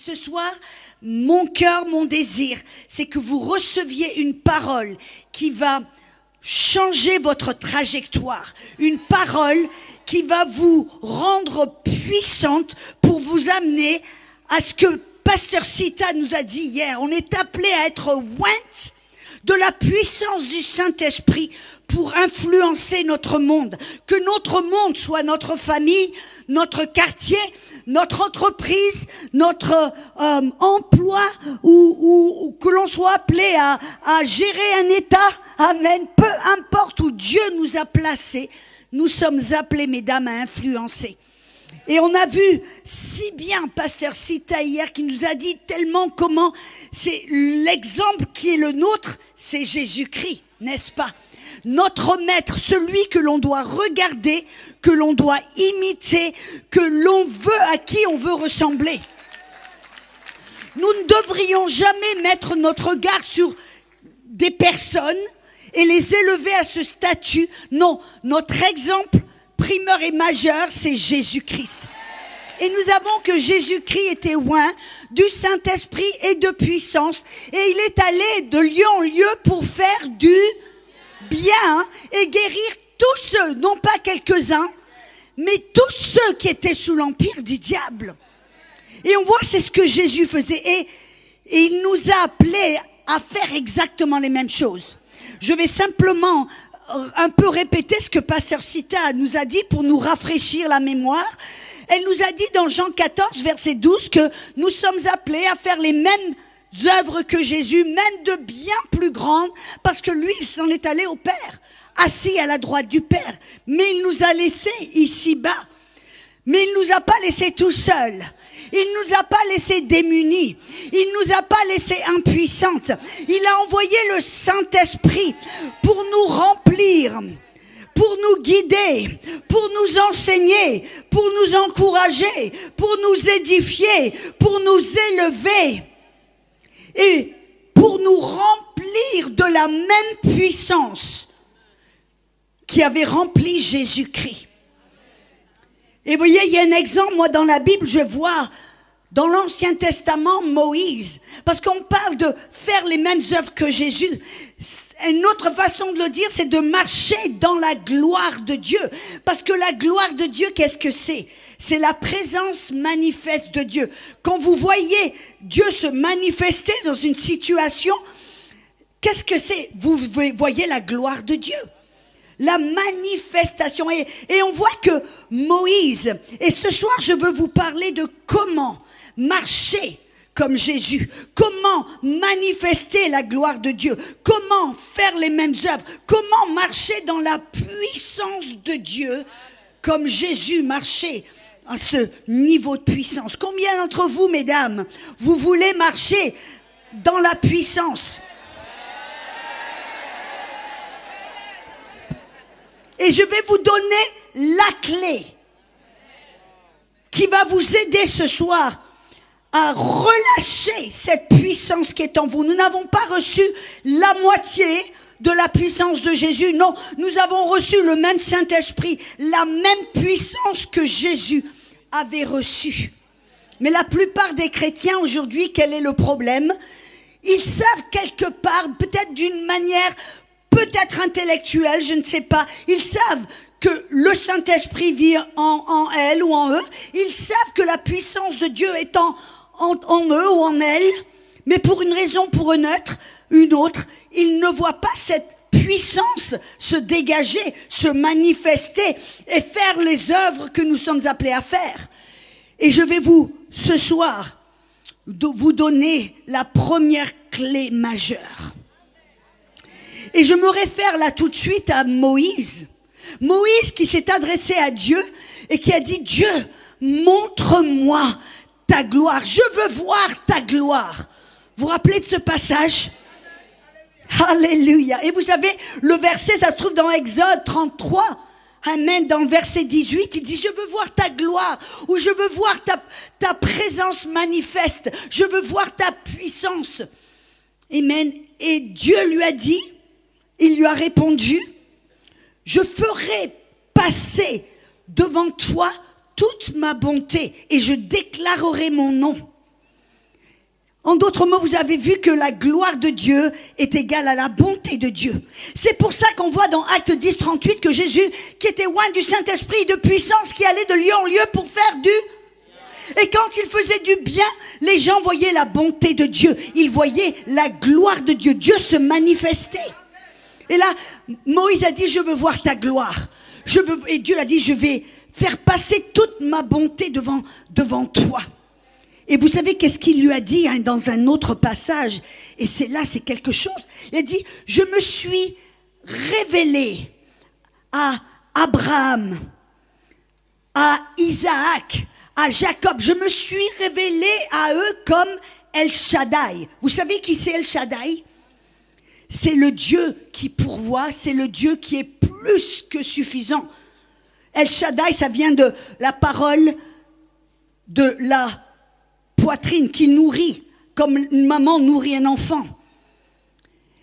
ce soir, mon cœur, mon désir, c'est que vous receviez une parole qui va changer votre trajectoire. Une parole qui va vous rendre puissante pour vous amener à ce que Pasteur Sita nous a dit hier. On est appelé à être oint de la puissance du Saint-Esprit pour influencer notre monde. Que notre monde soit notre famille, notre quartier, notre entreprise, notre emploi, ou que l'on soit appelé à gérer un État. Amen. Peu importe où Dieu nous a placés, nous sommes appelés, mesdames, à influencer. Et on a vu si bien Pasteur Sita hier qui nous a dit tellement comment c'est l'exemple qui est le nôtre, c'est Jésus-Christ, n'est-ce pas? Notre maître, celui que l'on doit regarder, que l'on doit imiter, que l'on veut, à qui on veut ressembler. Nous ne devrions jamais mettre notre regard sur des personnes et les élever à ce statut. Non, notre exemple primeur et majeur, c'est Jésus-Christ. Et nous avons que Jésus-Christ était oint du Saint-Esprit et de puissance. Et il est allé de lieu en lieu pour faire du bien et guérir tous ceux, non pas quelques-uns, mais tous ceux qui étaient sous l'empire du diable. Et on voit c'est ce que Jésus faisait. Et il nous a appelés à faire exactement les mêmes choses. Je vais simplement un peu répéter ce que Pasteur Sita nous a dit pour nous rafraîchir la mémoire. Elle nous a dit dans Jean 14, verset 12, que nous sommes appelés à faire les mêmes œuvres que Jésus, même de bien plus grandes, parce que lui, il s'en est allé au Père, assis à la droite du Père. Mais il nous a laissés ici-bas. Mais il ne nous a pas laissés tout seuls. Il ne nous a pas laissés démunis. Il ne nous a pas laissés impuissantes. Il a envoyé le Saint-Esprit pour nous remplir, pour nous guider, pour nous enseigner, pour nous encourager, pour nous édifier, pour nous élever et pour nous remplir de la même puissance qui avait rempli Jésus-Christ. Et vous voyez, il y a un exemple, moi dans la Bible, je vois dans l'Ancien Testament Moïse, parce qu'on parle de faire les mêmes œuvres que Jésus. Une autre façon de le dire, c'est de marcher dans la gloire de Dieu. Parce que la gloire de Dieu, qu'est-ce que c'est? C'est la présence manifeste de Dieu. Quand vous voyez Dieu se manifester dans une situation, qu'est-ce que c'est? Vous voyez la gloire de Dieu. La manifestation. Et on voit que Moïse, et ce soir je veux vous parler de comment marcher comme Jésus, comment manifester la gloire de Dieu, comment faire les mêmes œuvres, comment marcher dans la puissance de Dieu comme Jésus marchait à ce niveau de puissance. Combien d'entre vous, mesdames, vous voulez marcher dans la puissance? Et je vais vous donner la clé qui va vous aider ce soir à relâcher cette puissance qui est en vous. Nous n'avons pas reçu la moitié de la puissance de Jésus. Non, nous avons reçu le même Saint-Esprit, la même puissance que Jésus avait reçue. Mais la plupart des chrétiens aujourd'hui, quel est le problème? Ils savent quelque part, peut-être d'une manière peut-être intellectuelle, je ne sais pas. Ils savent que le Saint-Esprit vit en elle ou en eux. Ils savent que la puissance de Dieu est en eux ou en elle. Mais pour une raison, pour une autre, ils ne voient pas cette puissance se dégager, se manifester et faire les œuvres que nous sommes appelés à faire. Et je vais ce soir, vous donner la première clé majeure. Et je me réfère là tout de suite à Moïse. Moïse qui s'est adressé à Dieu et qui a dit « Dieu, montre-moi ta gloire. Je veux voir ta gloire. » Vous vous rappelez de ce passage? Alléluia. Et vous savez, le verset, ça se trouve dans Exode 33. Amen. Dans le verset 18, il dit « Je veux voir ta gloire. » Ou « Je veux voir ta présence manifeste. Je veux voir ta puissance. » Amen. Et Dieu lui a dit, il lui a répondu, « Je ferai passer devant toi toute ma bonté et je déclarerai mon nom. » En d'autres mots, vous avez vu que la gloire de Dieu est égale à la bonté de Dieu. C'est pour ça qu'on voit dans Actes 10, 38 que Jésus, qui était oint du Saint-Esprit et de puissance, qui allait de lieu en lieu pour faire du... Et quand il faisait du bien, les gens voyaient la bonté de Dieu. Ils voyaient la gloire de Dieu. Dieu se manifestait. Et là, Moïse a dit, je veux voir ta gloire. Et Dieu a dit, je vais faire passer toute ma bonté devant toi. Et vous savez qu'est-ce qu'il lui a dit dans un autre passage? Et c'est quelque chose. Il a dit, je me suis révélé à Abraham, à Isaac, à Jacob. Je me suis révélé à eux comme El Shaddai. Vous savez qui c'est El Shaddai? C'est le Dieu qui pourvoit, c'est le Dieu qui est plus que suffisant. El Shaddai, ça vient de la parole de la poitrine qui nourrit, comme une maman nourrit un enfant.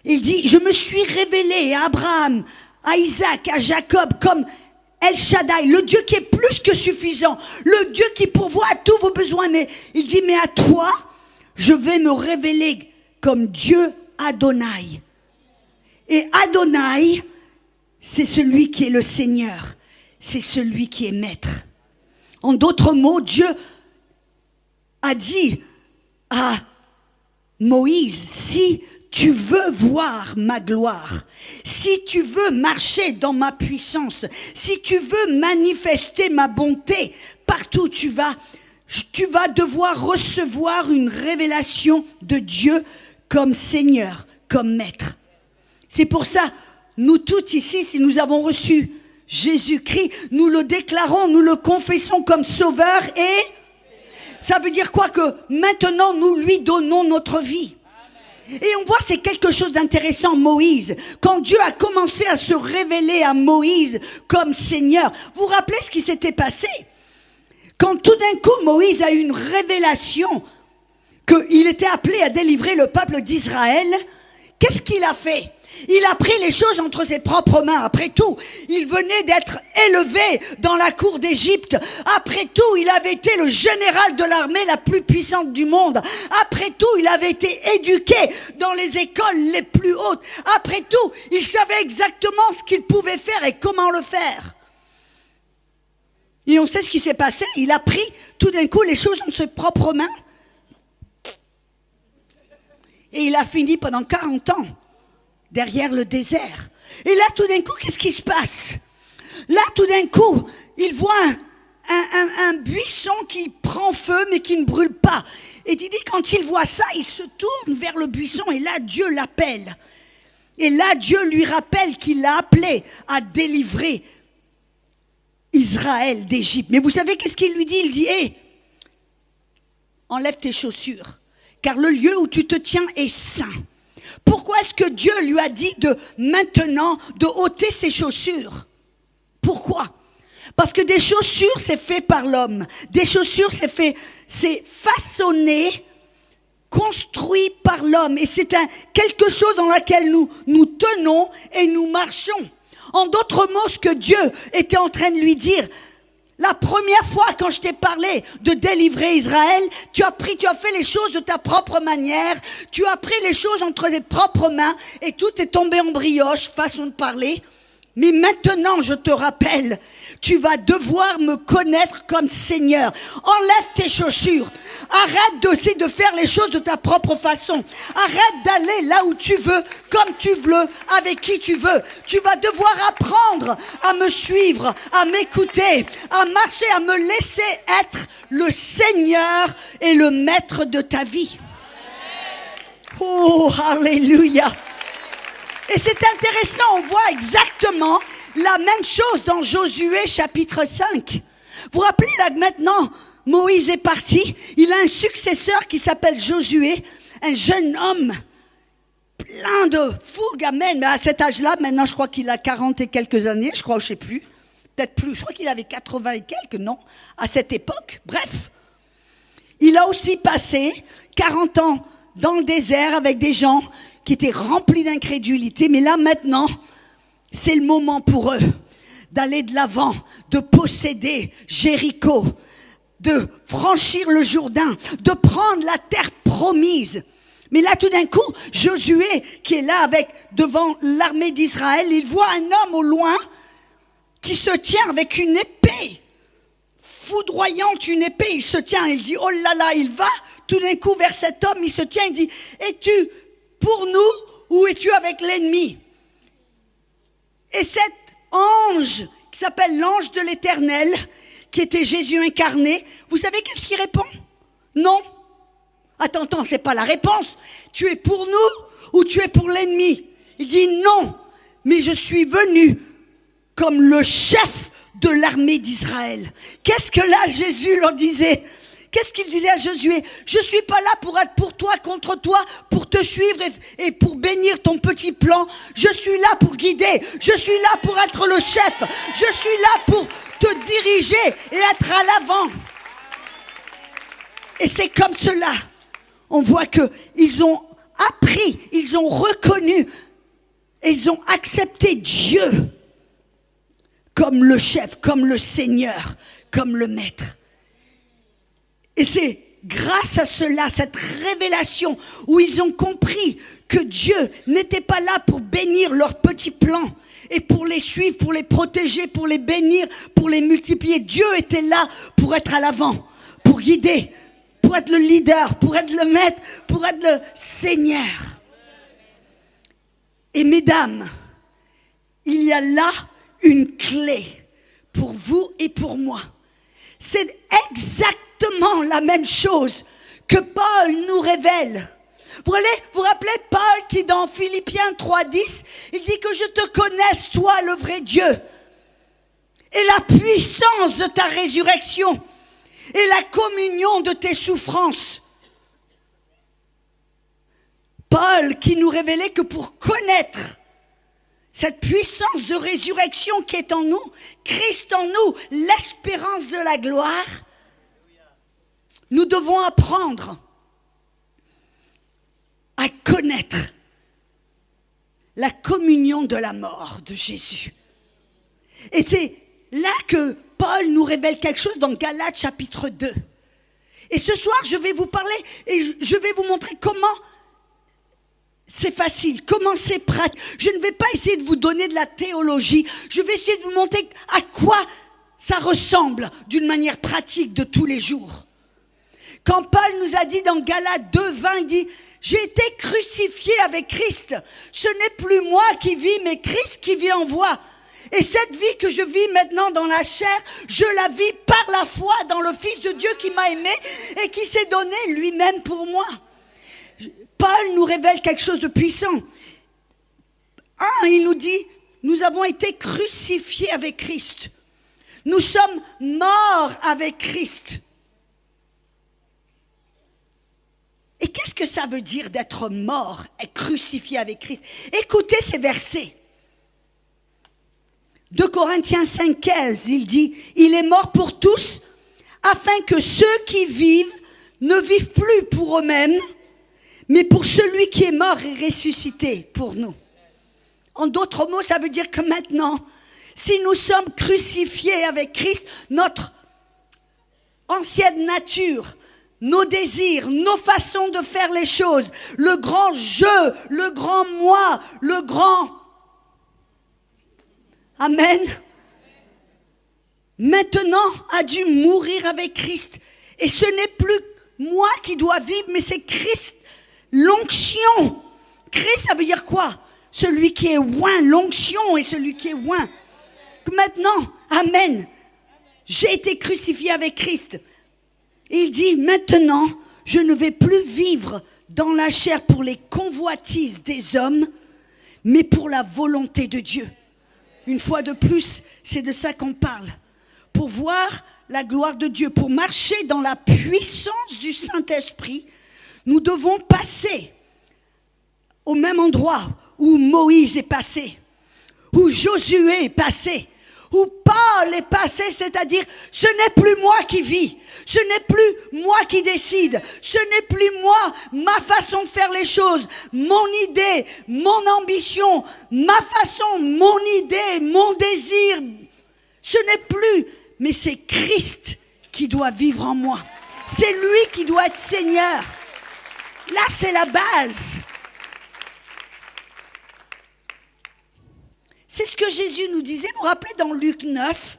Il dit, je me suis révélé à Abraham, à Isaac, à Jacob, comme El Shaddai, le Dieu qui est plus que suffisant, le Dieu qui pourvoit à tous vos besoins. Mais il dit, mais à toi, je vais me révéler comme Dieu Adonai. Et Adonai, c'est celui qui est le Seigneur, c'est celui qui est maître. En d'autres mots, Dieu a dit à Moïse, si tu veux voir ma gloire, si tu veux marcher dans ma puissance, si tu veux manifester ma bonté, partout tu vas devoir recevoir une révélation de Dieu comme Seigneur, comme Maître. C'est pour ça, nous tous ici, si nous avons reçu Jésus-Christ, nous le déclarons, nous le confessons comme Sauveur et... Ça veut dire quoi? Que maintenant nous lui donnons notre vie. Et on voit, c'est quelque chose d'intéressant, Moïse. Quand Dieu a commencé à se révéler à Moïse comme Seigneur, vous vous rappelez ce qui s'était passé? Quand tout d'un coup Moïse a eu une révélation qu'il était appelé à délivrer le peuple d'Israël, qu'est-ce qu'il a fait? Il a pris les choses entre ses propres mains. Après tout, il venait d'être élevé dans la cour d'Égypte. Après tout, il avait été le général de l'armée la plus puissante du monde. Après tout, il avait été éduqué dans les écoles les plus hautes. Après tout, il savait exactement ce qu'il pouvait faire et comment le faire. Et on sait ce qui s'est passé. Il a pris tout d'un coup les choses entre ses propres mains. Et il a fini pendant 40 ans derrière le désert. Et là, tout d'un coup, qu'est-ce qui se passe? Là, tout d'un coup, il voit un buisson qui prend feu, mais qui ne brûle pas. Et il dit, quand il voit ça, il se tourne vers le buisson, et là, Dieu l'appelle. Et là, Dieu lui rappelle qu'il l'a appelé à délivrer Israël d'Égypte. Mais vous savez qu'est-ce qu'il lui dit? Il dit, hé, enlève tes chaussures, car le lieu où tu te tiens est saint. Pourquoi est-ce que Dieu lui a dit maintenant de ôter ses chaussures? Pourquoi? Parce que des chaussures, c'est fait par l'homme. Des chaussures, c'est façonné, construit par l'homme. Et c'est quelque chose dans laquelle nous tenons et nous marchons. En d'autres mots, ce que Dieu était en train de lui dire, la première fois quand je t'ai parlé de délivrer Israël, tu as fait les choses de ta propre manière, tu as pris les choses entre tes propres mains et tout est tombé en brioche, façon de parler. Mais maintenant, je te rappelle, tu vas devoir me connaître comme Seigneur. Enlève tes chaussures. Arrête de faire les choses de ta propre façon. Arrête d'aller là où tu veux, comme tu veux, avec qui tu veux. Tu vas devoir apprendre à me suivre, à m'écouter, à marcher, à me laisser être le Seigneur et le maître de ta vie. Oh, alléluia. Et c'est intéressant, on voit exactement la même chose dans Josué chapitre 5. Vous vous rappelez là que maintenant, Moïse est parti, il a un successeur qui s'appelle Josué, un jeune homme plein de fougue, amen, mais à cet âge-là, maintenant je crois qu'il a 40 et quelques années, je ne sais plus, peut-être plus, je crois qu'il avait 80 et quelques, non, à cette époque, bref. Il a aussi passé 40 ans dans le désert avec des gens qui étaient remplis d'incrédulité, mais là maintenant, c'est le moment pour eux d'aller de l'avant, de posséder Jéricho, de franchir le Jourdain, de prendre la terre promise. Mais là, tout d'un coup, Josué, qui est là devant l'armée d'Israël, il voit un homme au loin qui se tient avec une épée, foudroyante, une épée. Il se tient, il dit, oh là là, il va tout d'un coup vers cet homme, il se tient, il dit, es-tu pour nous ou es-tu avec l'ennemi? Et cet ange, qui s'appelle l'ange de l'Éternel, qui était Jésus incarné, vous savez qu'est-ce qu'il répond? Non. Attends, c'est pas la réponse. Tu es pour nous ou tu es pour l'ennemi? Il dit non, mais je suis venu comme le chef de l'armée d'Israël. Qu'est-ce que là Jésus leur disait? Qu'est-ce qu'il disait à Josué? Je suis pas là pour être pour toi, contre toi, pour te suivre et pour bénir ton petit plan. Je suis là pour guider. Je suis là pour être le chef. Je suis là pour te diriger et être à l'avant. Et c'est comme cela. On voit qu'ils ont appris, ils ont reconnu et ils ont accepté Dieu comme le chef, comme le Seigneur, comme le Maître. Et c'est grâce à cela, cette révélation, où ils ont compris que Dieu n'était pas là pour bénir leurs petits plans et pour les suivre, pour les protéger, pour les bénir, pour les multiplier. Dieu était là pour être à l'avant, pour guider, pour être le leader, pour être le maître, pour être le Seigneur. Et mesdames, il y a là une clé pour vous et pour moi. C'est exactement la même chose que Paul nous révèle. Vous vous rappelez Paul qui dans Philippiens 3:10, il dit que je te connaisse, toi le vrai Dieu, et la puissance de ta résurrection, et la communion de tes souffrances. Paul qui nous révélait que pour connaître cette puissance de résurrection qui est en nous, Christ en nous, l'espérance de la gloire, nous devons apprendre à connaître la communion de la mort de Jésus. Et c'est là que Paul nous révèle quelque chose dans Galates chapitre 2. Et ce soir, je vais vous parler et je vais vous montrer comment c'est facile, comment c'est pratique. Je ne vais pas essayer de vous donner de la théologie. Je vais essayer de vous montrer à quoi ça ressemble d'une manière pratique de tous les jours. Quand Paul nous a dit dans Galates 2:20, il dit « J'ai été crucifié avec Christ. Ce n'est plus moi qui vis, mais Christ qui vit en moi. Et cette vie que je vis maintenant dans la chair, je la vis par la foi dans le Fils de Dieu qui m'a aimé et qui s'est donné lui-même pour moi. » Paul nous révèle quelque chose de puissant. Il nous dit, nous avons été crucifiés avec Christ. Nous sommes morts avec Christ. Et qu'est-ce que ça veut dire d'être mort et crucifié avec Christ? Écoutez ces versets. 2 Corinthiens 5:15, il dit, il est mort pour tous, afin que ceux qui vivent ne vivent plus pour eux-mêmes, mais pour celui qui est mort et ressuscité pour nous. En d'autres mots, ça veut dire que maintenant, si nous sommes crucifiés avec Christ, notre ancienne nature, nos désirs, nos façons de faire les choses, le grand jeu, le grand moi, le grand... Amen. Maintenant a dû mourir avec Christ. Et ce n'est plus moi qui dois vivre, mais c'est Christ. L'onction. Christ, ça veut dire quoi? Celui qui est oint, l'onction est celui qui est oint. Maintenant, amen, j'ai été crucifié avec Christ. Et il dit, maintenant, je ne vais plus vivre dans la chair pour les convoitises des hommes, mais pour la volonté de Dieu. Une fois de plus, c'est de ça qu'on parle. Pour voir la gloire de Dieu, pour marcher dans la puissance du Saint-Esprit, nous devons passer au même endroit où Moïse est passé, où Josué est passé, où Paul est passé, c'est-à-dire ce n'est plus moi qui vis, ce n'est plus moi qui décide, ce n'est plus moi, ma façon de faire les choses, mon idée, mon ambition, ma façon, mon idée, mon désir, ce n'est plus, mais c'est Christ qui doit vivre en moi. C'est lui qui doit être Seigneur. Là, c'est la base. C'est ce que Jésus nous disait. Vous vous rappelez dans Luc 9,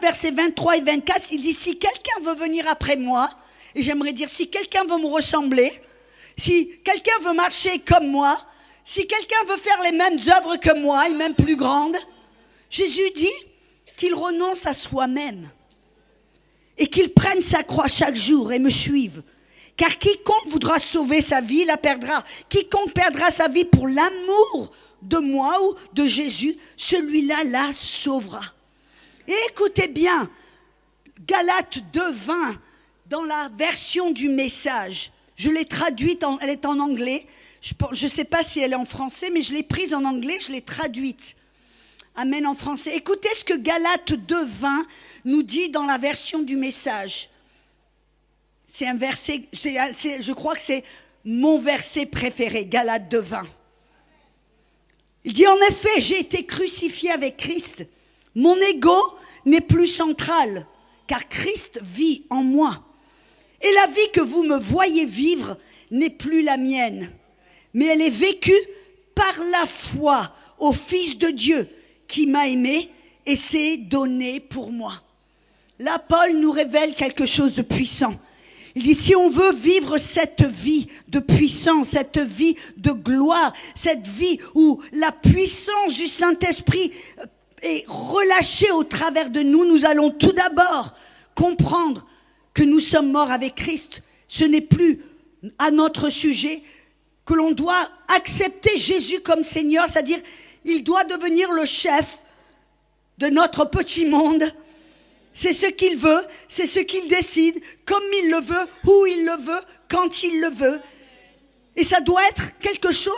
versets 23 et 24, il dit, si quelqu'un veut venir après moi, et j'aimerais dire, si quelqu'un veut me ressembler, si quelqu'un veut marcher comme moi, si quelqu'un veut faire les mêmes œuvres que moi, et même plus grandes, Jésus dit qu'il renonce à soi-même et qu'il prenne sa croix chaque jour et me suive. Car quiconque voudra sauver sa vie, la perdra. Quiconque perdra sa vie pour l'amour de moi ou de Jésus, celui-là la sauvera. Et écoutez bien, Galates 2:20, dans la version du Message, je l'ai traduite, elle est en anglais, je ne sais pas si elle est en français, mais je l'ai prise en anglais, je l'ai traduite. Amen en français. Écoutez ce que Galates 2:20 nous dit dans la version du Message. C'est un verset, je crois que c'est mon verset préféré, Galates 2:20. Il dit, en effet, j'ai été crucifié avec Christ. Mon ego n'est plus central, car Christ vit en moi. Et la vie que vous me voyez vivre n'est plus la mienne, mais elle est vécue par la foi au Fils de Dieu qui m'a aimé et s'est donné pour moi. Là, Paul nous révèle quelque chose de puissant. Il dit, si on veut vivre cette vie de puissance, cette vie de gloire, cette vie où la puissance du Saint-Esprit est relâchée au travers de nous, nous allons tout d'abord comprendre que nous sommes morts avec Christ. Ce n'est plus à notre sujet, que l'on doit accepter Jésus comme Seigneur, c'est-à-dire il doit devenir le chef de notre petit monde. C'est ce qu'il veut, c'est ce qu'il décide, comme il le veut, où il le veut, quand il le veut. Et ça doit être quelque chose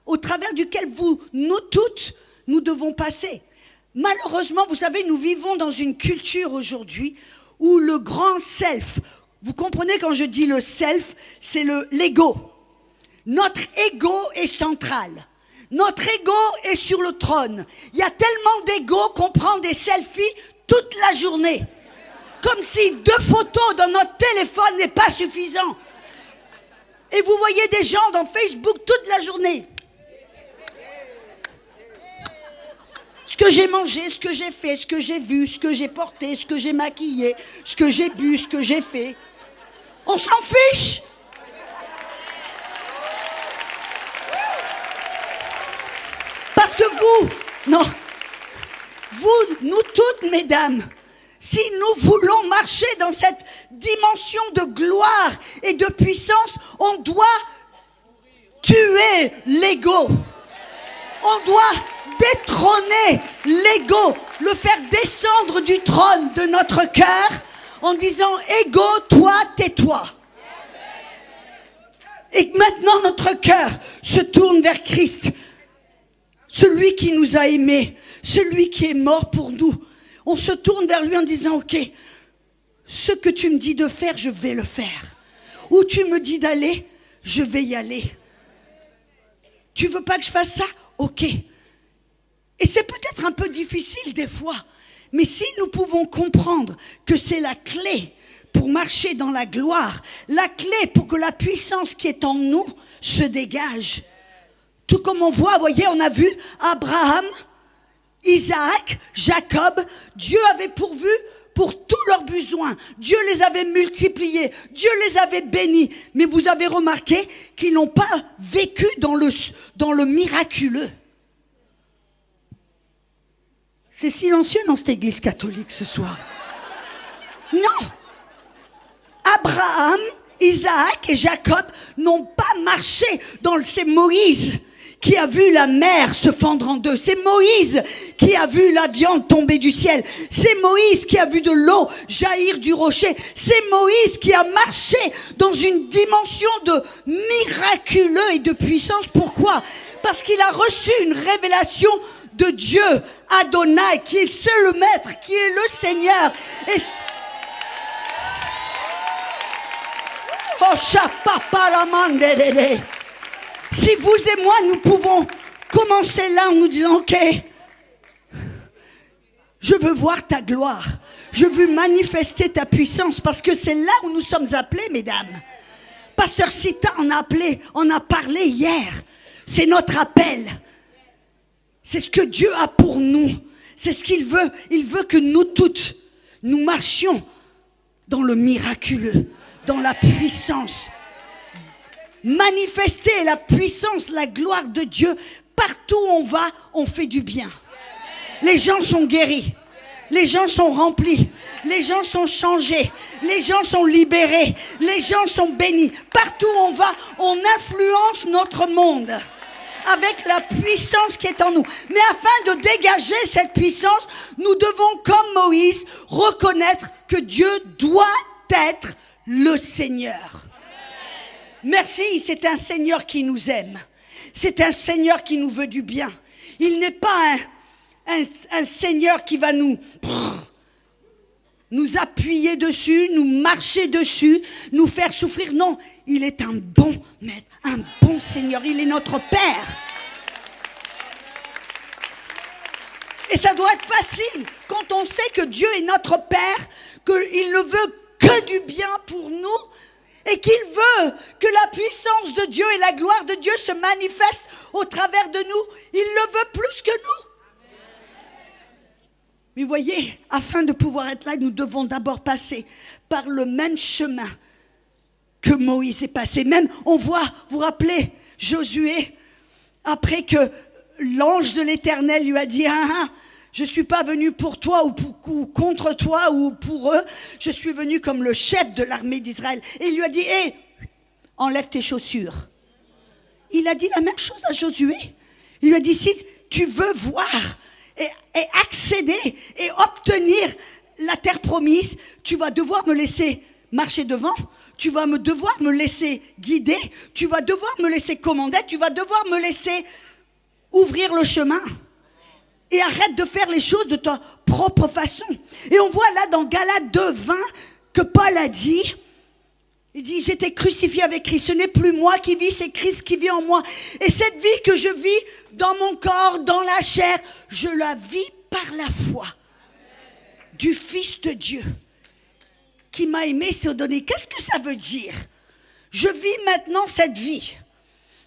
au travers duquel nous toutes, nous devons passer. Malheureusement, vous savez, nous vivons dans une culture aujourd'hui où le grand self, vous comprenez quand je dis le self, c'est l'ego. Notre ego est central. Notre ego est sur le trône. Il y a tellement d'ego qu'on prend des selfies toute la journée. Comme si 2 photos dans notre téléphone n'est pas suffisant. Et vous voyez des gens dans Facebook toute la journée. Ce que j'ai mangé, ce que j'ai fait, ce que j'ai vu, ce que j'ai porté, ce que j'ai maquillé, ce que j'ai bu, ce que j'ai fait. On s'en fiche. Parce que nous toutes, mesdames, si nous voulons marcher dans cette dimension de gloire et de puissance, on doit tuer l'ego. On doit détrôner l'ego, le faire descendre du trône de notre cœur en disant « Ego, toi, tais-toi ». Et maintenant notre cœur se tourne vers Christ, celui qui nous a aimés, celui qui est mort pour nous. On se tourne vers lui en disant « Ok, ce que tu me dis de faire, je vais le faire. Où tu me dis d'aller, je vais y aller. Tu veux pas que je fasse ça? Ok. » Et c'est peut-être un peu difficile des fois, mais si nous pouvons comprendre que c'est la clé pour marcher dans la gloire, la clé pour que la puissance qui est en nous se dégage. Tout comme on voit, vous voyez, on a vu Abraham, Isaac, Jacob, Dieu avait pourvu pour tous leurs besoins. Dieu les avait multipliés, Dieu les avait bénis. Mais vous avez remarqué qu'ils n'ont pas vécu dans le miraculeux. C'est silencieux dans cette église catholique ce soir. Non. Abraham, Isaac et Jacob n'ont pas marché c'est Moïse qui a vu la mer se fendre en deux. C'est Moïse qui a vu la viande tomber du ciel. C'est Moïse qui a vu de l'eau jaillir du rocher. C'est Moïse qui a marché dans une dimension de miraculeux et de puissance. Pourquoi? Parce qu'il a reçu une révélation de Dieu, Adonai, qui est le seul maître, qui est le Seigneur. Et si vous et moi, nous pouvons commencer là en nous disant, ok, je veux voir ta gloire, Je veux manifester ta puissance parce que c'est là où nous sommes appelés, mesdames. Pasteur Sita en a parlé hier. C'est notre appel. C'est ce que Dieu a pour nous. C'est ce qu'il veut. Il veut que nous toutes, nous marchions dans le miraculeux, dans la puissance. Manifester la puissance, la gloire de Dieu. Partout où on va, on fait du bien. Les gens sont guéris. Les gens sont remplis, les gens sont changés, les gens sont libérés, les gens sont bénis. Partout où on va, on influence notre monde avec la puissance qui est en nous. Mais afin de dégager cette puissance, nous devons, comme Moïse, reconnaître que Dieu doit être le Seigneur. Merci, c'est un Seigneur qui nous aime. C'est un Seigneur qui nous veut du bien. Il n'est pas un Seigneur qui va nous appuyer dessus, nous marcher dessus, nous faire souffrir. Non, il est un bon maître, un bon Seigneur. Il est notre Père. Et ça doit être facile quand on sait que Dieu est notre Père, qu'il ne veut que du bien pour nous et qu'il veut que la puissance de Dieu et la gloire de Dieu se manifestent au travers de nous. Il le veut plus que nous. Mais vous voyez, afin de pouvoir être là, nous devons d'abord passer par le même chemin que Moïse est passé. Même, on voit, vous vous rappelez, Josué, après que l'ange de l'Éternel lui a dit, je ne suis pas venu pour toi ou contre toi ou pour eux, je suis venu comme le chef de l'armée d'Israël. Et il lui a dit, enlève tes chaussures. Il a dit la même chose à Josué. Il lui a dit, si tu veux voir et accéder et obtenir la terre promise, tu vas devoir me laisser marcher devant, tu vas devoir me laisser guider, tu vas devoir me laisser commander, tu vas devoir me laisser ouvrir le chemin. Et arrête de faire les choses de ta propre façon. Et on voit là dans Galates 2:20 que Paul a dit, il dit, j'étais crucifié avec Christ, ce n'est plus moi qui vis, c'est Christ qui vit en moi. Et cette vie que je vis dans mon corps, dans la chair, je la vis par la foi du Fils de Dieu qui m'a aimé, s'est donné. Qu'est-ce que ça veut dire? Je vis maintenant cette vie.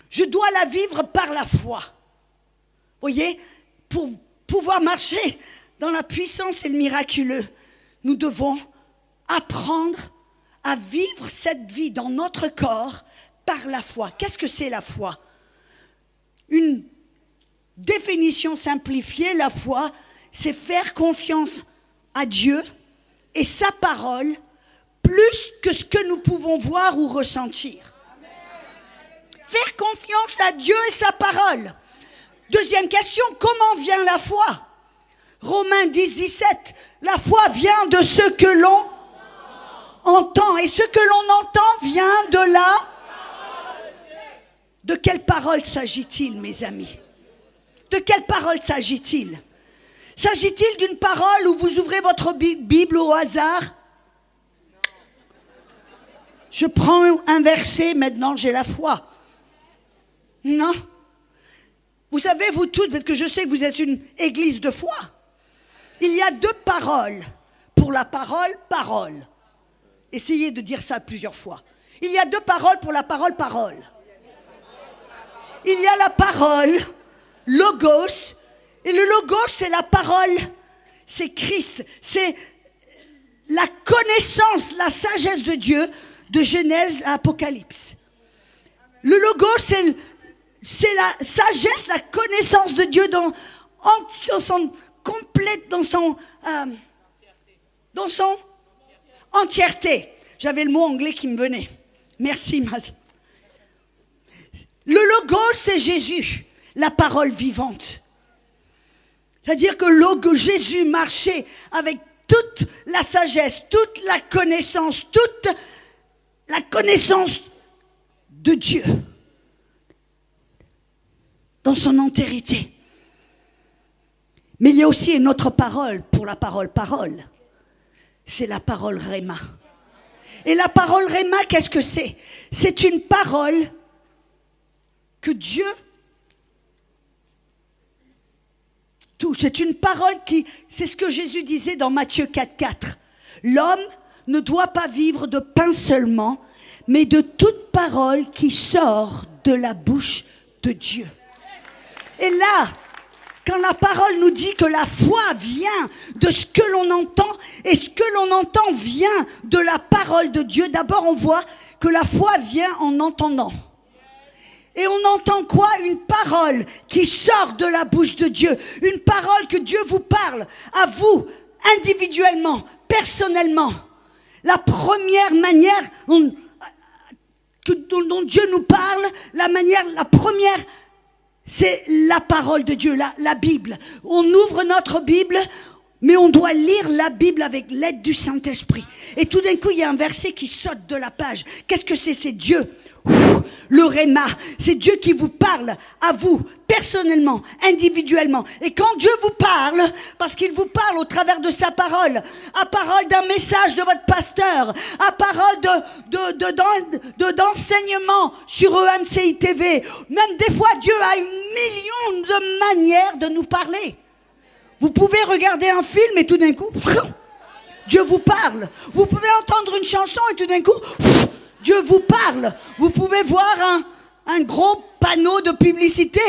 Je dois la vivre par la foi. Vous voyez, pour pouvoir marcher dans la puissance et le miraculeux, nous devons apprendre à vivre cette vie dans notre corps par la foi. Qu'est-ce que c'est la foi? Une définition simplifiée, la foi, c'est faire confiance à Dieu et sa parole plus que ce que nous pouvons voir ou ressentir. Faire confiance à Dieu et sa parole. Deuxième question, comment vient la foi? Romains 10:17, la foi vient de ce que l'on entend. Et ce que l'on entend vient de là. De quelle parole s'agit-il, mes amis? De quelle parole s'agit-il? S'agit-il d'une parole où vous ouvrez votre Bible au hasard? Je prends un verset, maintenant j'ai la foi. Non. Vous savez, vous toutes, parce que je sais que vous êtes une église de foi, il y a deux paroles pour la parole, parole. Essayez de dire ça plusieurs fois. Il y a deux paroles pour la parole, parole. Il y a la parole, logos, et le logos, c'est la parole, c'est Christ, c'est la connaissance, la sagesse de Dieu, de Genèse à Apocalypse. Le logos, c'est la sagesse, la connaissance de Dieu dans son complète, dans son entièreté. J'avais le mot anglais qui me venait. Merci, Maz. Le logos, c'est Jésus, la parole vivante. C'est-à-dire que Jésus marchait avec toute la sagesse, toute la connaissance de Dieu dans son entièreté. Mais il y a aussi une autre parole pour la parole, parole. C'est la parole Réma. Et la parole Réma, qu'est-ce que c'est? C'est une parole que Dieu Tout. C'est une parole qui, c'est ce que Jésus disait dans Matthieu 4,4. L'homme ne doit pas vivre de pain seulement, mais de toute parole qui sort de la bouche de Dieu. Et là, quand la parole nous dit que la foi vient de ce que l'on entend, et ce que l'on entend vient de la parole de Dieu, d'abord on voit que la foi vient en entendant. Et on entend quoi? Une parole qui sort de la bouche de Dieu. Une parole que Dieu vous parle à vous, individuellement, personnellement. La première manière dont Dieu nous parle, la première, c'est la parole de Dieu, la Bible. On ouvre notre Bible, mais on doit lire la Bible avec l'aide du Saint-Esprit. Et tout d'un coup, il y a un verset qui saute de la page. Qu'est-ce que c'est? C'est Dieu. Le Réma, c'est Dieu qui vous parle à vous, personnellement, individuellement. Et quand Dieu vous parle, parce qu'il vous parle au travers de sa parole, à parole d'un message de votre pasteur, à parole d'enseignement sur EMCI TV, même des fois Dieu a 1 million de manières de nous parler. Vous pouvez regarder un film et tout d'un coup, Dieu vous parle. Vous pouvez entendre une chanson et tout d'un coup, Dieu vous parle. Vous pouvez voir un gros panneau de publicité.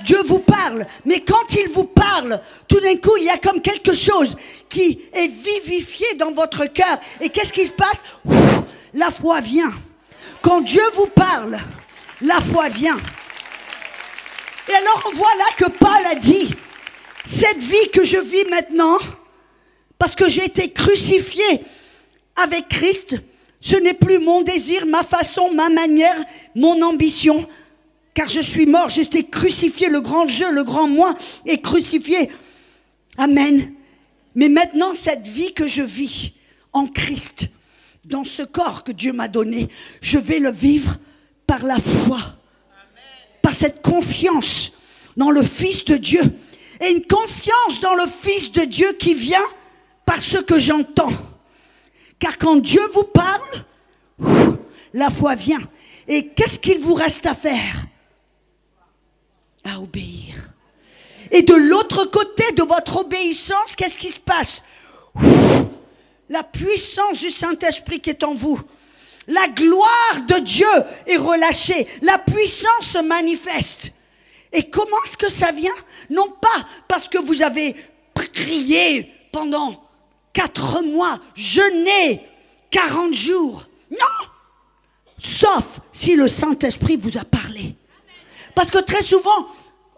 Dieu vous parle. Mais quand il vous parle, tout d'un coup, il y a comme quelque chose qui est vivifié dans votre cœur. Et qu'est-ce qui se passe? La foi vient. Quand Dieu vous parle, la foi vient. Et alors on voit là que Paul a dit, cette vie que je vis maintenant, parce que j'ai été crucifié avec Christ, ce n'est plus mon désir, ma façon, ma manière, mon ambition, car je suis mort, j'étais crucifié, le grand je, le grand moi est crucifié. Amen. Mais maintenant, cette vie que je vis en Christ, dans ce corps que Dieu m'a donné, je vais le vivre par la foi, par cette confiance dans le Fils de Dieu, et une confiance dans le Fils de Dieu qui vient par ce que j'entends. Car quand Dieu vous parle, la foi vient. Et qu'est-ce qu'il vous reste à faire? À obéir. Et de l'autre côté de votre obéissance, qu'est-ce qui se passe? La puissance du Saint-Esprit qui est en vous. La gloire de Dieu est relâchée. La puissance se manifeste. Et comment est-ce que ça vient? Non pas parce que vous avez prié pendant 4 mois, jeûner 40 jours. Non! Sauf si le Saint-Esprit vous a parlé. Parce que très souvent,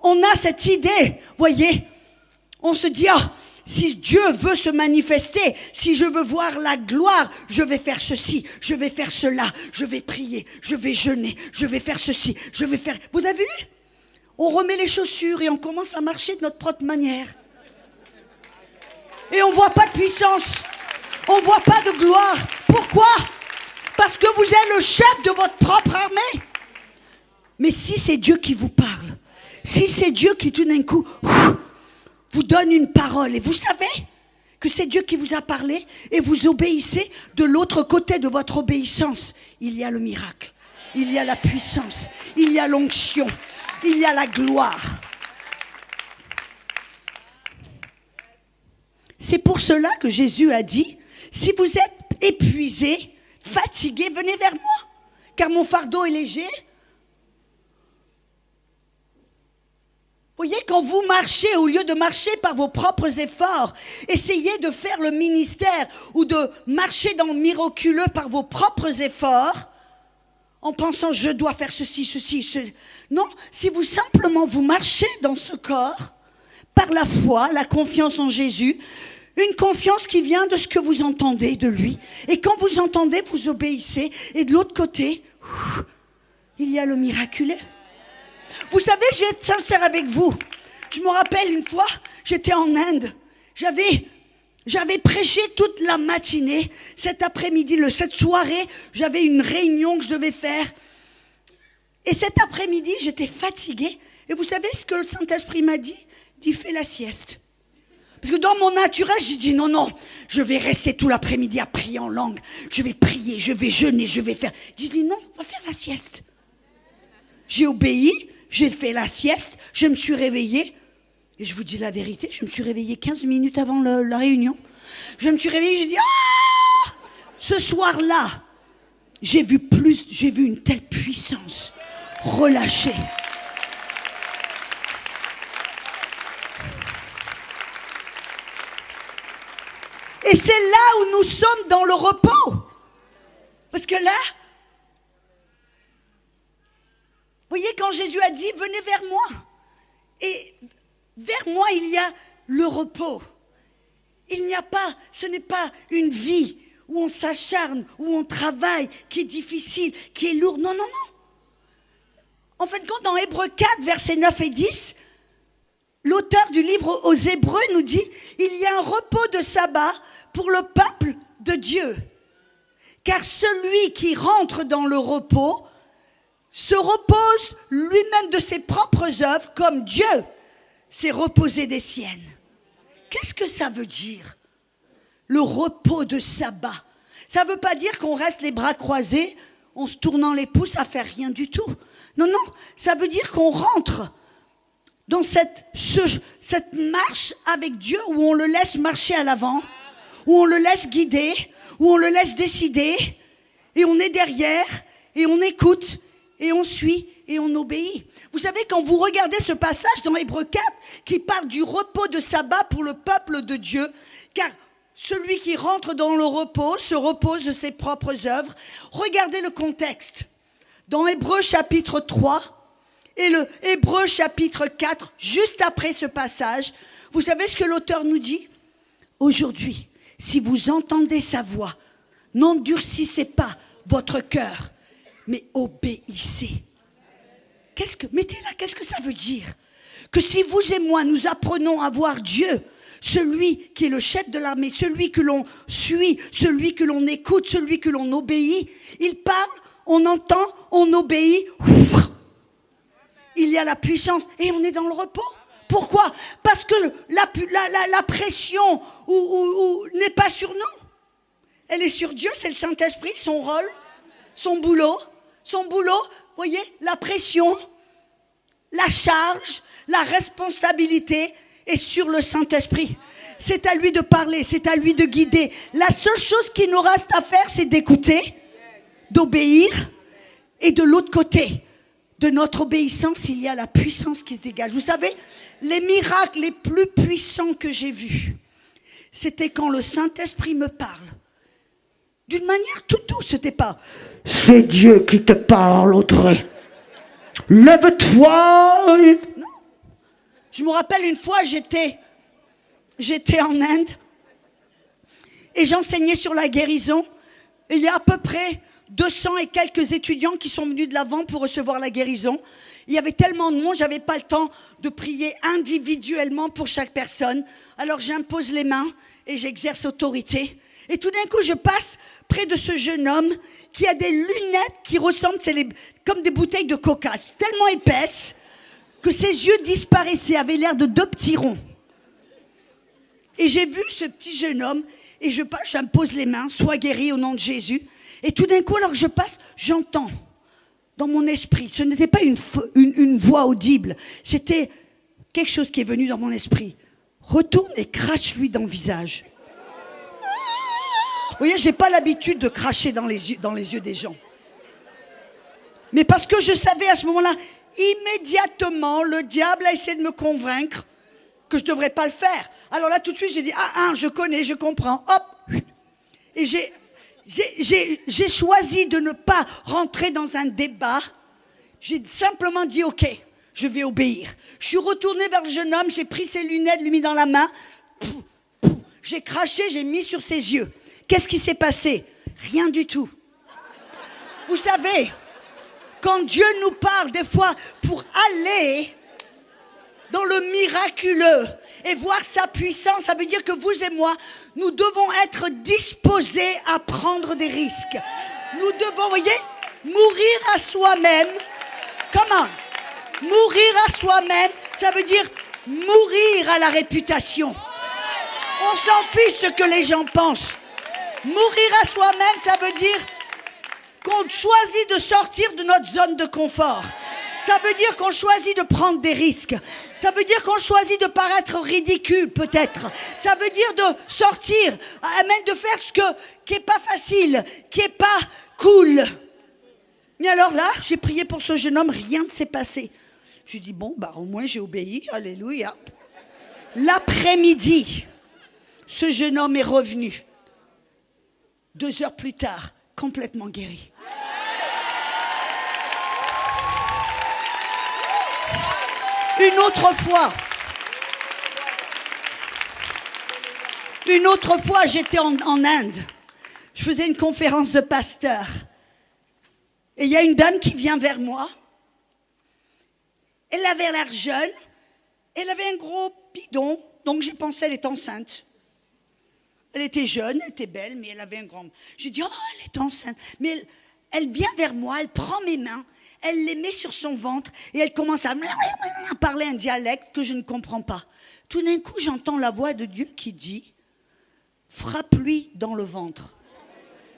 on a cette idée, voyez, on se dit, ah, si Dieu veut se manifester, si je veux voir la gloire, je vais faire ceci, je vais faire cela, je vais prier, je vais jeûner, je vais faire ceci, je vais faire... Vous avez vu? On remet les chaussures et on commence à marcher de notre propre manière. Et on ne voit pas de puissance. On ne voit pas de gloire. Pourquoi? Parce que vous êtes le chef de votre propre armée. Mais si c'est Dieu qui vous parle, si c'est Dieu qui tout d'un coup vous donne une parole, et vous savez que c'est Dieu qui vous a parlé, et vous obéissez, de l'autre côté de votre obéissance, il y a le miracle, il y a la puissance, il y a l'onction, il y a la gloire. C'est pour cela que Jésus a dit, si vous êtes épuisés, fatigués, venez vers moi, car mon fardeau est léger. Vous voyez, quand vous marchez, au lieu de marcher par vos propres efforts, essayez de faire le ministère ou de marcher dans le miraculeux par vos propres efforts, en pensant je dois faire ceci, Non, si vous simplement vous marchez dans ce corps, par la foi, la confiance en Jésus, une confiance qui vient de ce que vous entendez de lui. Et quand vous entendez, vous obéissez. Et de l'autre côté, il y a le miraculeux. Vous savez, je vais être sincère avec vous. Je me rappelle une fois, j'étais en Inde. J'avais prêché toute la matinée. Cet après-midi, cette soirée, j'avais une réunion que je devais faire. Et cet après-midi, j'étais fatiguée. Et vous savez ce que le Saint-Esprit m'a dit? Il dit, fais la sieste. Parce que dans mon naturel, j'ai dit non, je vais rester tout l'après-midi à prier en langue. Je vais prier, je vais jeûner, je vais faire. J'ai dit non, va faire la sieste. J'ai obéi, j'ai fait la sieste, je me suis réveillée. Et je vous dis la vérité, je me suis réveillée 15 minutes avant la réunion. Je me suis réveillée, j'ai dit, ah! Ce soir-là, j'ai vu une telle puissance relâchée. Et c'est là où nous sommes dans le repos. Parce que là, vous voyez, quand Jésus a dit, venez vers moi. Et vers moi, il y a le repos. Ce n'est pas une vie où on s'acharne, où on travaille, qui est difficile, qui est lourde. Non, non, non. En fin de compte, dans Hébreux 4, versets 9 et 10, l'auteur du livre aux Hébreux nous dit, il y a un repos de sabbat pour le peuple de Dieu. Car celui qui rentre dans le repos se repose lui-même de ses propres œuvres, comme Dieu s'est reposé des siennes. Qu'est-ce que ça veut dire, le repos de sabbat? Ça ne veut pas dire qu'on reste les bras croisés, en se tournant les pouces à faire rien du tout. Non, non, ça veut dire qu'on rentre dans cette marche avec Dieu, où on le laisse marcher à l'avant, où on le laisse guider, où on le laisse décider, et on est derrière, et on écoute, et on suit, et on obéit. Vous savez, quand vous regardez ce passage dans Hébreux 4, qui parle du repos de sabbat pour le peuple de Dieu, car celui qui rentre dans le repos se repose de ses propres œuvres. Regardez le contexte. Dans Hébreux chapitre 3 et le Hébreux chapitre 4, juste après ce passage, vous savez ce que l'auteur nous dit? Aujourd'hui, si vous entendez sa voix, n'endurcissez pas votre cœur, mais obéissez. Mettez là, qu'est-ce que ça veut dire? Que si vous et moi, nous apprenons à voir Dieu, celui qui est le chef de l'armée, celui que l'on suit, celui que l'on écoute, celui que l'on obéit, il parle, on entend, on obéit, il y a la puissance et on est dans le repos. Pourquoi? Parce que la pression n'est pas sur nous. Elle est sur Dieu, c'est le Saint-Esprit, son rôle, son boulot. Vous voyez, la pression, la charge, la responsabilité est sur le Saint-Esprit. C'est à lui de parler, c'est à lui de guider. La seule chose qu'il nous reste à faire, c'est d'écouter, d'obéir. Et de l'autre côté de notre obéissance, il y a la puissance qui se dégage. Vous savez, les miracles les plus puissants que j'ai vus, c'était quand le Saint-Esprit me parle. D'une manière toute douce, c'était pas « c'est Dieu qui te parle, Audrey. Lève-toi » Non. Je me rappelle une fois, j'étais en Inde et j'enseignais sur la guérison. Et il y a à peu près 200 et quelques étudiants qui sont venus de l'avant pour recevoir la guérison. Il y avait tellement de monde, j'avais pas le temps de prier individuellement pour chaque personne. Alors j'impose les mains et j'exerce autorité. Et tout d'un coup, je passe près de ce jeune homme qui a des lunettes qui ressemblent comme des bouteilles de coca, tellement épaisses que ses yeux disparaissaient, avaient l'air de 2 petits ronds. Et j'ai vu ce petit jeune homme et je passe, j'impose les mains, sois guéri au nom de Jésus. Et tout d'un coup, alors que je passe, j'entends dans mon esprit, ce n'était pas une voix audible, c'était quelque chose qui est venu dans mon esprit. Retourne et crache-lui dans le visage. Vous voyez, je n'ai pas l'habitude de cracher dans les yeux des gens. Mais parce que je savais à ce moment-là, immédiatement, le diable a essayé de me convaincre que je ne devrais pas le faire. Alors là, tout de suite, j'ai dit, je connais, je comprends. Hop. Et j'ai choisi de ne pas rentrer dans un débat. J'ai simplement dit, ok, je vais obéir. Je suis retournée vers le jeune homme, j'ai pris ses lunettes, lui mis dans la main. J'ai craché, j'ai mis sur ses yeux. Qu'est-ce qui s'est passé? Rien du tout. Vous savez, quand Dieu nous parle des fois pour aller dans le miraculeux et voir sa puissance, ça veut dire que vous et moi, nous devons être disposés à prendre des risques. Nous devons, vous voyez, mourir à soi-même. Comment? Mourir à soi-même, ça veut dire mourir à la réputation. On s'en fiche ce que les gens pensent. Mourir à soi-même, ça veut dire qu'on choisit de sortir de notre zone de confort. Ça veut dire qu'on choisit de prendre des risques. Ça veut dire qu'on choisit de paraître ridicule, peut-être. Ça veut dire de sortir, amen, de faire qui est pas facile, qui est pas cool. Et alors là, j'ai prié pour ce jeune homme, rien ne s'est passé. J'ai dit, bon, au moins j'ai obéi, alléluia. L'après-midi, ce jeune homme est revenu. 2 heures plus tard, complètement guéri. Une autre fois, j'étais en Inde. Je faisais une conférence de pasteur. Et il y a une dame qui vient vers moi. Elle avait l'air jeune. Elle avait un gros bidon. Donc j'ai pensé qu'elle est enceinte. Elle était jeune, elle était belle, mais elle avait un grand... J'ai dit, oh, elle est enceinte. Mais elle vient vers moi, elle prend mes mains, elle les met sur son ventre et elle commence à parler un dialecte que je ne comprends pas. Tout d'un coup, j'entends la voix de Dieu qui dit, frappe-lui dans le ventre.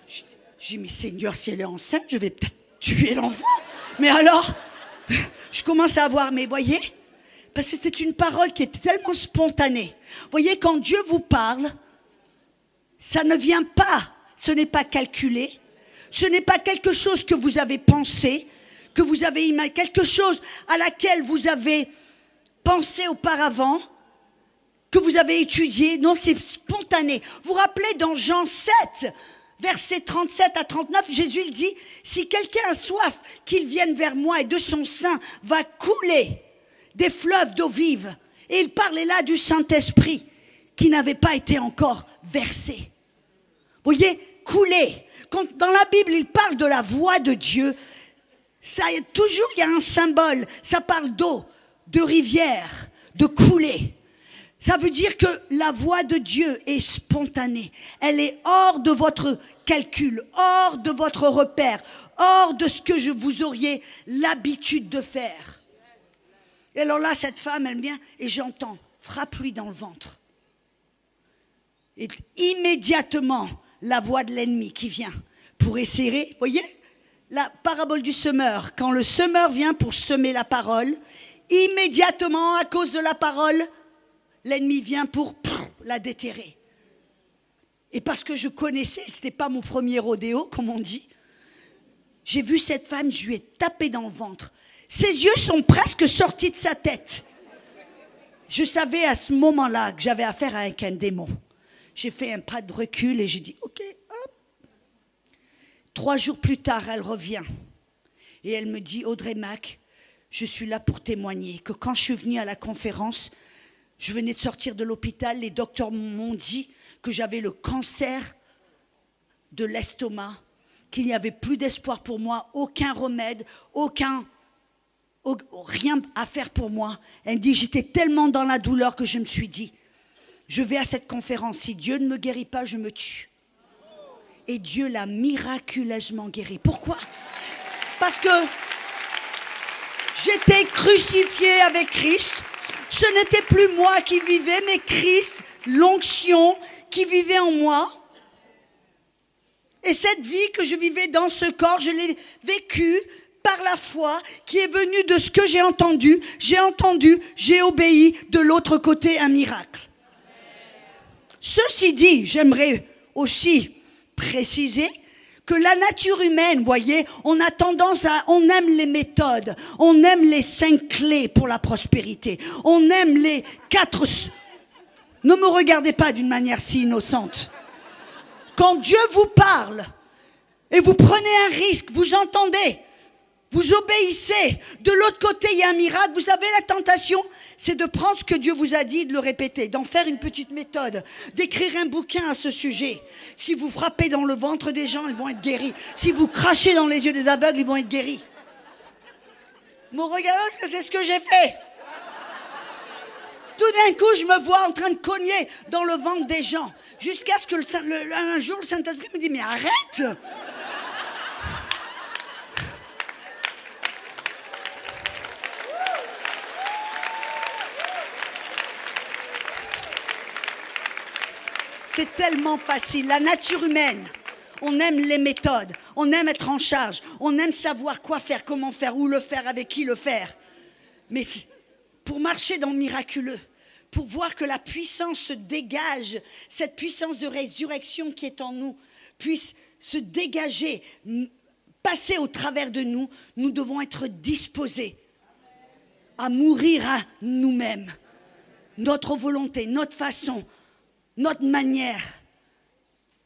Je dis, mais Seigneur, si elle est enceinte, je vais peut-être tuer l'enfant. Mais alors, je commence à avoir, mais voyez, parce que c'est une parole qui est tellement spontanée. Voyez, quand Dieu vous parle, ça ne vient pas, ce n'est pas calculé, ce n'est pas quelque chose que vous avez pensé, que vous avez imaginé, quelque chose à laquelle vous avez pensé auparavant, que vous avez étudié. Non, c'est spontané. Vous vous rappelez dans Jean 7, versets 37 à 39, Jésus il dit, si quelqu'un a soif, qu'il vienne vers moi et de son sein va couler des fleuves d'eau vive. Et il parlait là du Saint-Esprit qui n'avait pas été encore versé. Vous voyez, couler. Quand dans la Bible, il parle de la voix de Dieu, toujours il y a un symbole. Ça parle d'eau, de rivière, de couler. Ça veut dire que la voix de Dieu est spontanée. Elle est hors de votre calcul, hors de votre repère, hors de ce que vous auriez l'habitude de faire. Et alors là, cette femme, elle vient et j'entends, frappe-lui dans le ventre. Et immédiatement, la voix de l'ennemi qui vient pour essayer, voyez, la parabole du semeur, quand le semeur vient pour semer la parole, immédiatement, à cause de la parole, l'ennemi vient pour la déterrer. Et parce que je connaissais, ce n'était pas mon premier rodéo, comme on dit, j'ai vu cette femme, je lui ai tapé dans le ventre. Ses yeux sont presque sortis de sa tête. Je savais à ce moment-là que j'avais affaire avec un démon. J'ai fait un pas de recul et j'ai dit, ok, hop. 3 jours plus tard, elle revient. Et elle me dit, Audrey Mac, je suis là pour témoigner que quand je suis venue à la conférence, je venais de sortir de l'hôpital, les docteurs m'ont dit que j'avais le cancer de l'estomac, qu'il n'y avait plus d'espoir pour moi, aucun remède, rien à faire pour moi. Elle me dit, j'étais tellement dans la douleur que je me suis dit, je vais à cette conférence, si Dieu ne me guérit pas, je me tue. Et Dieu l'a miraculeusement guérie. Pourquoi? Parce que j'étais crucifiée avec Christ. Ce n'était plus moi qui vivais, mais Christ, l'onction qui vivait en moi. Et cette vie que je vivais dans ce corps, je l'ai vécue par la foi qui est venue de ce que j'ai entendu, j'ai obéi, de l'autre côté un miracle. Ceci dit, j'aimerais aussi préciser que la nature humaine, voyez, on aime les méthodes, on aime les 5 clés pour la prospérité, on aime les 4... Ne me regardez pas d'une manière si innocente. Quand Dieu vous parle et vous prenez un risque, vous entendez, vous obéissez, de l'autre côté il y a un miracle, vous savez la tentation, c'est de prendre ce que Dieu vous a dit et de le répéter, d'en faire une petite méthode, d'écrire un bouquin à ce sujet. Si vous frappez dans le ventre des gens, ils vont être guéris. Si vous crachez dans les yeux des aveugles, ils vont être guéris. Me regardez parce que c'est ce que j'ai fait. Tout d'un coup, je me vois en train de cogner dans le ventre des gens, jusqu'à ce que un jour, le Saint-Esprit me dit, mais arrête! C'est tellement facile. La nature humaine, On aime les méthodes. On aime être en charge. On aime savoir quoi faire, comment faire, où le faire, avec qui le faire. Mais pour marcher dans le miraculeux, pour voir que la puissance se dégage, cette puissance de résurrection qui est en nous, puisse se dégager, passer au travers de nous, nous devons être disposés à mourir à nous-mêmes. Notre volonté, notre façon, notre manière.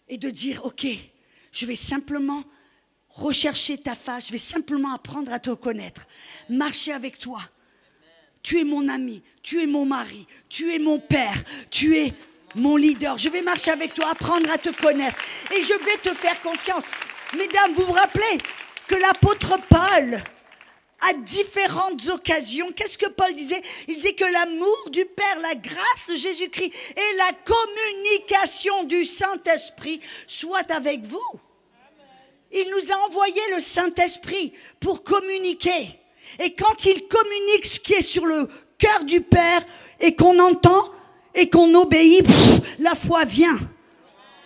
Et de dire, ok, je vais simplement rechercher ta face, je vais simplement apprendre à te connaître, marcher avec toi. Tu es mon ami, tu es mon mari, tu es mon père, tu es mon leader. Je vais marcher avec toi, apprendre à te connaître. Et je vais te faire confiance. Mesdames, vous vous rappelez que l'apôtre Paul, à différentes occasions, qu'est-ce que Paul disait? Il disait que l'amour du Père, la grâce de Jésus-Christ et la communication du Saint-Esprit soient avec vous. Il nous a envoyé le Saint-Esprit pour communiquer. Et quand il communique ce qui est sur le cœur du Père et qu'on entend et qu'on obéit, la foi vient.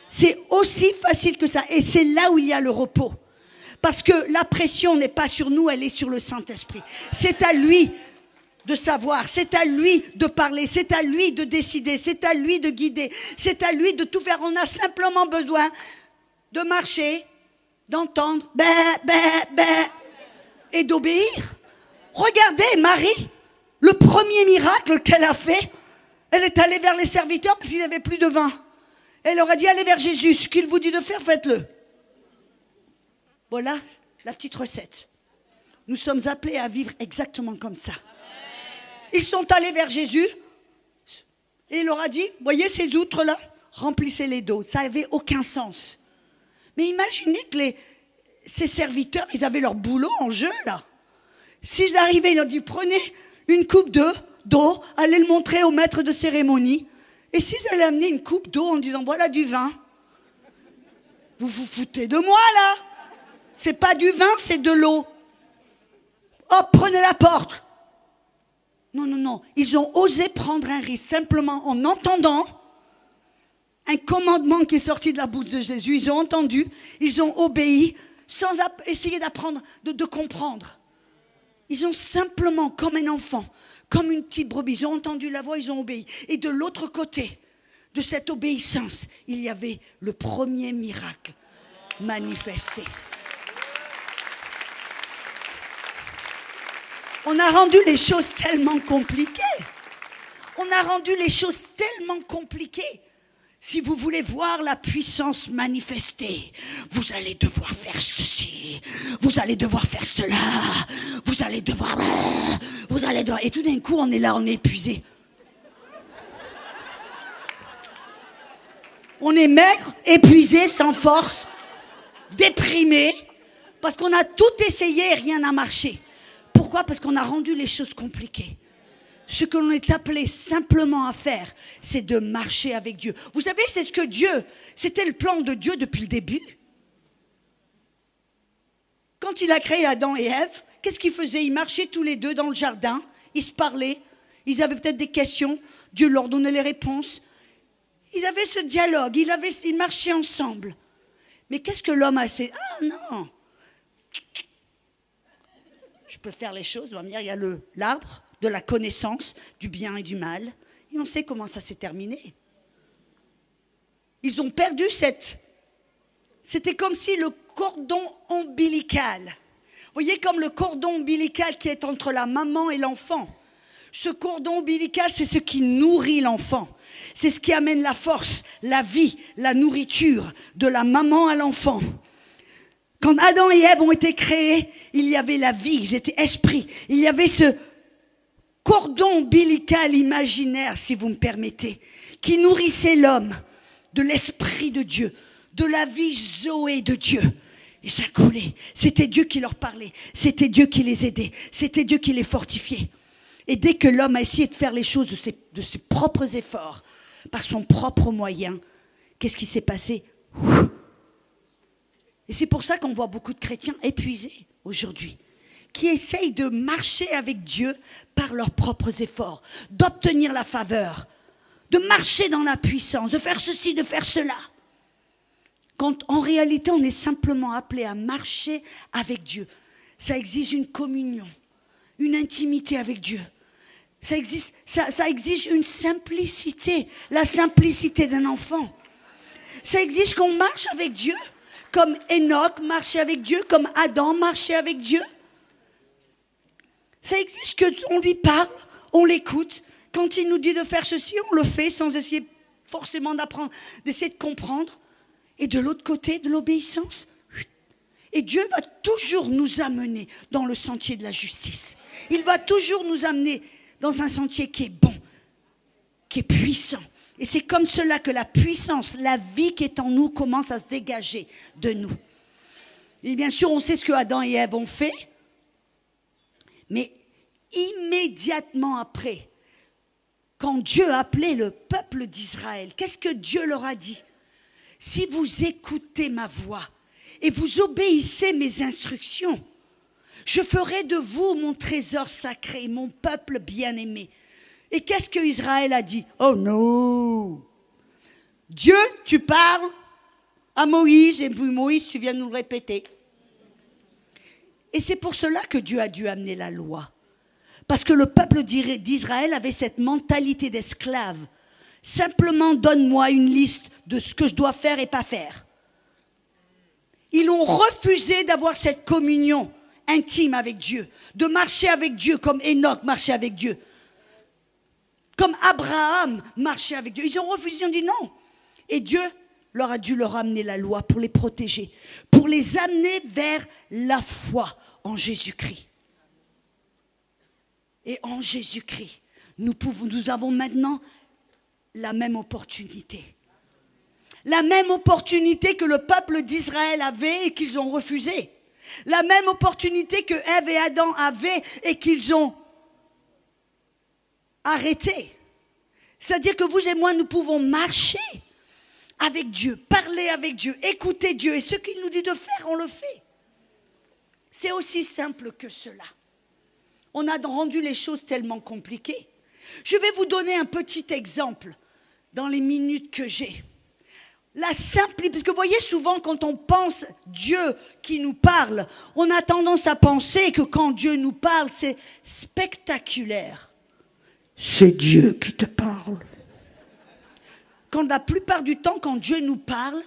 C'est aussi facile que ça. Et c'est là où il y a le repos. Parce que la pression n'est pas sur nous, elle est sur le Saint-Esprit. C'est à lui de savoir, c'est à lui de parler, c'est à lui de décider, c'est à lui de guider, c'est à lui de tout faire. On a simplement besoin de marcher, d'entendre, et d'obéir. Regardez Marie, le premier miracle qu'elle a fait, elle est allée vers les serviteurs parce qu'ils n'avaient plus de vin. Elle leur a dit, allez vers Jésus, ce qu'il vous dit de faire, faites-le. Voilà la petite recette. Nous sommes appelés à vivre exactement comme ça. Ils sont allés vers Jésus et il leur a dit, voyez ces outres-là, remplissez-les d'eau. Ça n'avait aucun sens. Mais imaginez que ces serviteurs, ils avaient leur boulot en jeu là. S'ils arrivaient, ils leur dit, prenez une coupe d'eau, allez le montrer au maître de cérémonie. Et s'ils allaient amener une coupe d'eau en disant, voilà du vin. Vous vous foutez de moi là. C'est pas du vin, c'est de l'eau. Hop, prenez la porte. Non. Ils ont osé prendre un risque simplement en entendant un commandement qui est sorti de la bouche de Jésus. Ils ont entendu, ils ont obéi sans essayer d'apprendre, de comprendre. Ils ont simplement, comme un enfant, comme une petite brebis, ils ont entendu la voix, ils ont obéi. Et de l'autre côté de cette obéissance, il y avait le premier miracle manifesté. On a rendu les choses tellement compliquées. On a rendu les choses tellement compliquées. Si vous voulez voir la puissance manifestée, vous allez devoir faire ceci, vous allez devoir faire cela, vous allez devoir... Et tout d'un coup, on est là, on est épuisé. On est maigre, épuisé, sans force, déprimé, parce qu'on a tout essayé et rien n'a marché. Pourquoi? Parce qu'on a rendu les choses compliquées. Ce que l'on est appelé simplement à faire, c'est de marcher avec Dieu. Vous savez, c'est ce que Dieu, c'était le plan de Dieu depuis le début. Quand il a créé Adam et Ève, qu'est-ce qu'ils faisaient? Ils marchaient tous les deux dans le jardin, ils se parlaient, ils avaient peut-être des questions, Dieu leur donnait les réponses. Ils avaient ce dialogue, ils marchaient ensemble. Mais qu'est-ce que l'homme a fait? Ah non, je peux faire les choses, il y a l'arbre de la connaissance du bien et du mal. Et on sait comment ça s'est terminé. Ils ont perdu C'était comme si le cordon ombilical, vous voyez comme le cordon ombilical qui est entre la maman et l'enfant. Ce cordon ombilical, c'est ce qui nourrit l'enfant. C'est ce qui amène la force, la vie, la nourriture de la maman à l'enfant. Quand Adam et Ève ont été créés, il y avait la vie, ils étaient esprits. Il y avait ce cordon ombilical imaginaire, si vous me permettez, qui nourrissait l'homme de l'esprit de Dieu, de la vie Zoé de Dieu. Et ça coulait. C'était Dieu qui leur parlait. C'était Dieu qui les aidait. C'était Dieu qui les fortifiait. Et dès que l'homme a essayé de faire les choses de ses propres efforts, par son propre moyen, qu'est-ce qui s'est passé? Et c'est pour ça qu'on voit beaucoup de chrétiens épuisés aujourd'hui, qui essayent de marcher avec Dieu par leurs propres efforts, d'obtenir la faveur, de marcher dans la puissance, de faire ceci, de faire cela. Quand en réalité on est simplement appelé à marcher avec Dieu. Ça exige une communion, une intimité avec Dieu. Ça exige une simplicité, la simplicité d'un enfant. Ça exige qu'on marche avec Dieu, comme Enoch marchait avec Dieu, comme Adam marchait avec Dieu. Ça exige qu'on lui parle, on l'écoute. Quand il nous dit de faire ceci, on le fait sans essayer forcément d'apprendre, d'essayer de comprendre. Et de l'autre côté, de l'obéissance. Et Dieu va toujours nous amener dans le sentier de la justice. Il va toujours nous amener dans un sentier qui est bon, qui est puissant. Et c'est comme cela que la puissance, la vie qui est en nous commence à se dégager de nous. Et bien sûr, on sait ce que Adam et Ève ont fait. Mais immédiatement après, quand Dieu a appelé le peuple d'Israël, qu'est-ce que Dieu leur a dit ? Si vous écoutez ma voix et vous obéissez mes instructions, je ferai de vous mon trésor sacré, mon peuple bien-aimé. Et qu'est-ce que Israël a dit ? Oh non ! Dieu, tu parles à Moïse, et puis Moïse, tu viens nous le répéter. Et c'est pour cela que Dieu a dû amener la loi. Parce que le peuple d'Israël avait cette mentalité d'esclave. Simplement, donne-moi une liste de ce que je dois faire et pas faire. Ils ont refusé d'avoir cette communion intime avec Dieu, de marcher avec Dieu comme Enoch marchait avec Dieu, comme Abraham marchait avec Dieu. Ils ont refusé, ils ont dit non. Et Dieu leur a dû leur amener la loi pour les protéger, pour les amener vers la foi en Jésus-Christ. Et en Jésus-Christ, nous avons maintenant la même opportunité. La même opportunité que le peuple d'Israël avait et qu'ils ont refusé. La même opportunité que Ève et Adam avaient et qu'ils ont arrêté. C'est-à-dire que vous et moi, nous pouvons marcher avec Dieu, parler avec Dieu, écouter Dieu. Et ce qu'il nous dit de faire, on le fait. C'est aussi simple que cela. On a rendu les choses tellement compliquées. Je vais vous donner un petit exemple dans les minutes que j'ai. La simplicité, parce que vous voyez souvent quand on pense Dieu qui nous parle, on a tendance à penser que quand Dieu nous parle, c'est spectaculaire. C'est Dieu qui te parle. Quand la plupart du temps, quand Dieu nous parle,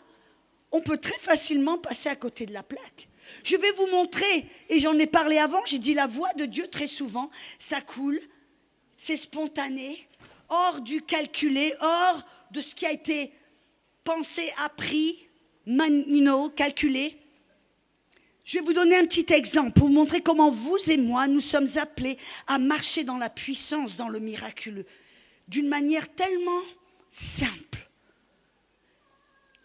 on peut très facilement passer à côté de la plaque. Je vais vous montrer, et j'en ai parlé avant, j'ai dit la voix de Dieu très souvent, ça coule, c'est spontané, hors du calculé, hors de ce qui a été pensé, appris, calculé. Je vais vous donner un petit exemple pour vous montrer comment vous et moi, nous sommes appelés à marcher dans la puissance, dans le miraculeux, d'une manière tellement simple,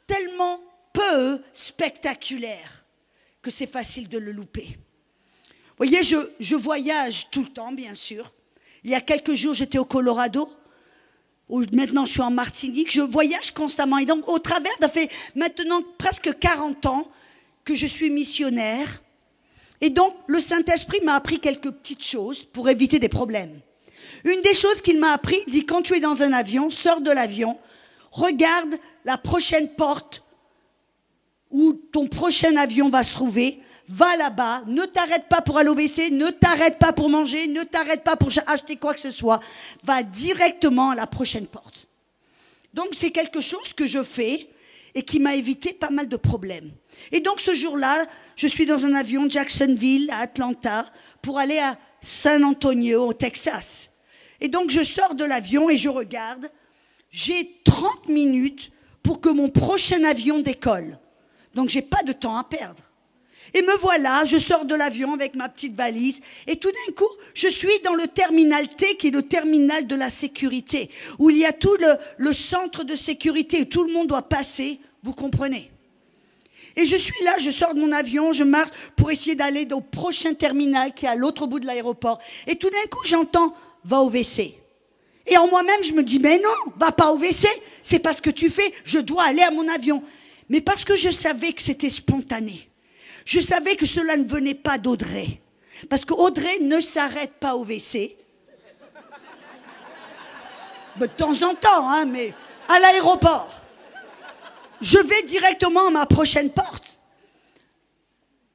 tellement peu spectaculaire, que c'est facile de le louper. Vous voyez, je voyage tout le temps, bien sûr. Il y a quelques jours, j'étais au Colorado. Maintenant, je suis en Martinique. Je voyage constamment. Et donc, au travers, ça fait maintenant presque 40 ans que je suis missionnaire. Et donc, le Saint-Esprit m'a appris quelques petites choses pour éviter des problèmes. Une des choses qu'il m'a appris, il dit, quand tu es dans un avion, sors de l'avion, regarde la prochaine porte où ton prochain avion va se trouver, va là-bas, ne t'arrête pas pour aller au WC, ne t'arrête pas pour manger, ne t'arrête pas pour acheter quoi que ce soit, va directement à la prochaine porte. Donc c'est quelque chose que je fais et qui m'a évité pas mal de problèmes. Et donc ce jour-là, je suis dans un avion Jacksonville à Atlanta pour aller à San Antonio au Texas. Et donc je sors de l'avion et je regarde, j'ai 30 minutes pour que mon prochain avion décolle. Donc je n'ai pas de temps à perdre. Et me voilà, je sors de l'avion avec ma petite valise et tout d'un coup, je suis dans le terminal T qui est le terminal de la sécurité, où il y a tout le centre de sécurité où tout le monde doit passer, vous comprenez. Et je suis là, je sors de mon avion, je marche pour essayer d'aller au prochain terminal qui est à l'autre bout de l'aéroport. Et tout d'un coup, j'entends « va au WC ». Et en moi-même, je me dis « mais non, va pas au WC, c'est pas ce que tu fais, je dois aller à mon avion ». Mais parce que je savais que c'était spontané. Je savais que cela ne venait pas d'Audrey. Parce qu'Audrey ne s'arrête pas au WC. De temps en temps, hein, mais à l'aéroport. je vais directement à ma prochaine porte.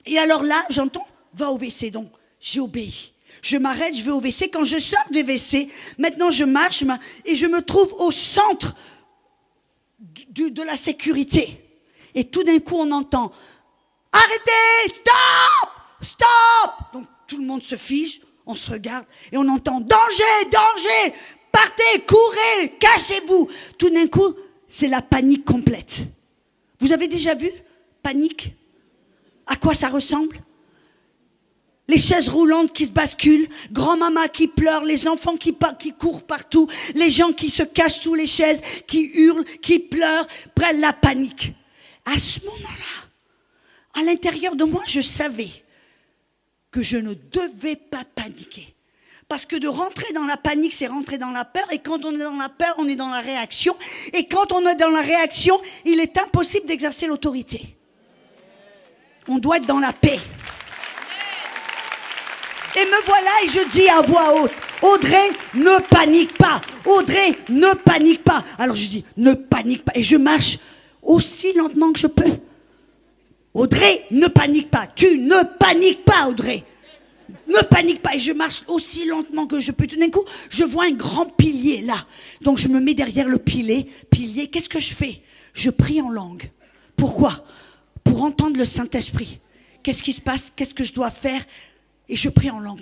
Et alors là, j'entends, va au WC. Donc, j'ai obéi. Je m'arrête, je vais au WC. Quand je sors du WC, maintenant je marche et je me trouve au centre de la sécurité. Et tout d'un coup, on entend, arrêtez, stop, stop. Donc, tout le monde se fige, on se regarde et on entend, danger, danger, partez, courez, cachez-vous. Tout d'un coup, c'est la panique complète. Vous avez déjà vu panique? À quoi ça ressemble? Les chaises roulantes qui se basculent, grand-maman qui pleure, les enfants qui courent partout, les gens qui se cachent sous les chaises, qui hurlent, qui pleurent, prennent la panique. À ce moment-là, à l'intérieur de moi, je savais que je ne devais pas paniquer. Parce que de rentrer dans la panique, c'est rentrer dans la peur. Et quand on est dans la peur, on est dans la réaction. Et quand on est dans la réaction, il est impossible d'exercer l'autorité. On doit être dans la paix. Et me voilà et je dis à voix haute, Audrey, ne panique pas. Audrey, ne panique pas. Alors je dis, ne panique pas. Et je marche aussi lentement que je peux. Audrey, ne panique pas. Tu ne paniques pas, Audrey. Ne panique pas. Et je marche aussi lentement que je peux. Tout d'un coup, je vois un grand pilier là. Donc je me mets derrière le pilier. Qu'est-ce que je fais? Je prie en langue. Pourquoi? Pour entendre le Saint-Esprit. Qu'est-ce qui se passe? Qu'est-ce que je dois faire? Et je prie en langue.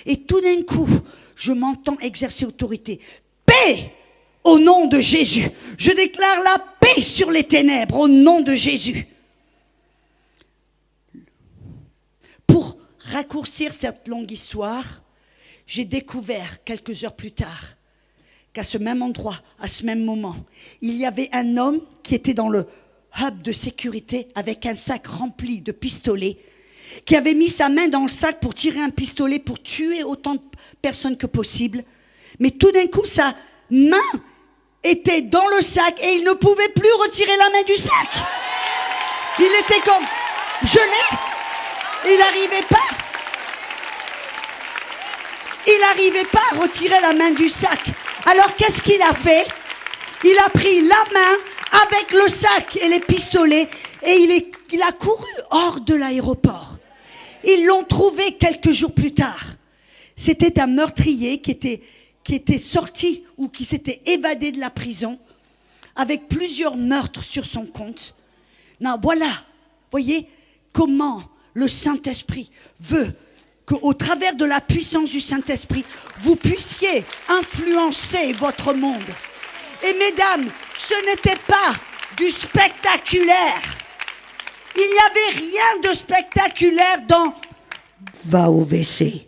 Et tout d'un coup, je m'entends exercer autorité. Paix au nom de Jésus. Je déclare la paix sur les ténèbres au nom de Jésus. Pour raccourcir cette longue histoire, j'ai découvert quelques heures plus tard qu'à ce même endroit, à ce même moment, il y avait un homme qui était dans le hub de sécurité avec un sac rempli de pistolets, qui avait mis sa main dans le sac pour tirer un pistolet pour tuer autant de personnes que possible. Mais tout d'un coup, sa main était dans le sac et il ne pouvait plus retirer la main du sac. Il était comme gelé. Il n'arrivait pas. Il n'arrivait pas à retirer la main du sac. Alors qu'est-ce qu'il a fait? Il a pris la main avec le sac et les pistolets et il a couru hors de l'aéroport. Ils l'ont trouvé quelques jours plus tard. C'était un meurtrier qui était sorti ou qui s'était évadé de la prison avec plusieurs meurtres sur son compte. Non, voilà, voyez comment le Saint-Esprit veut qu'au travers de la puissance du Saint-Esprit, vous puissiez influencer votre monde. Et mesdames, ce n'était pas du spectaculaire. Il n'y avait rien de spectaculaire dans « va au WC ».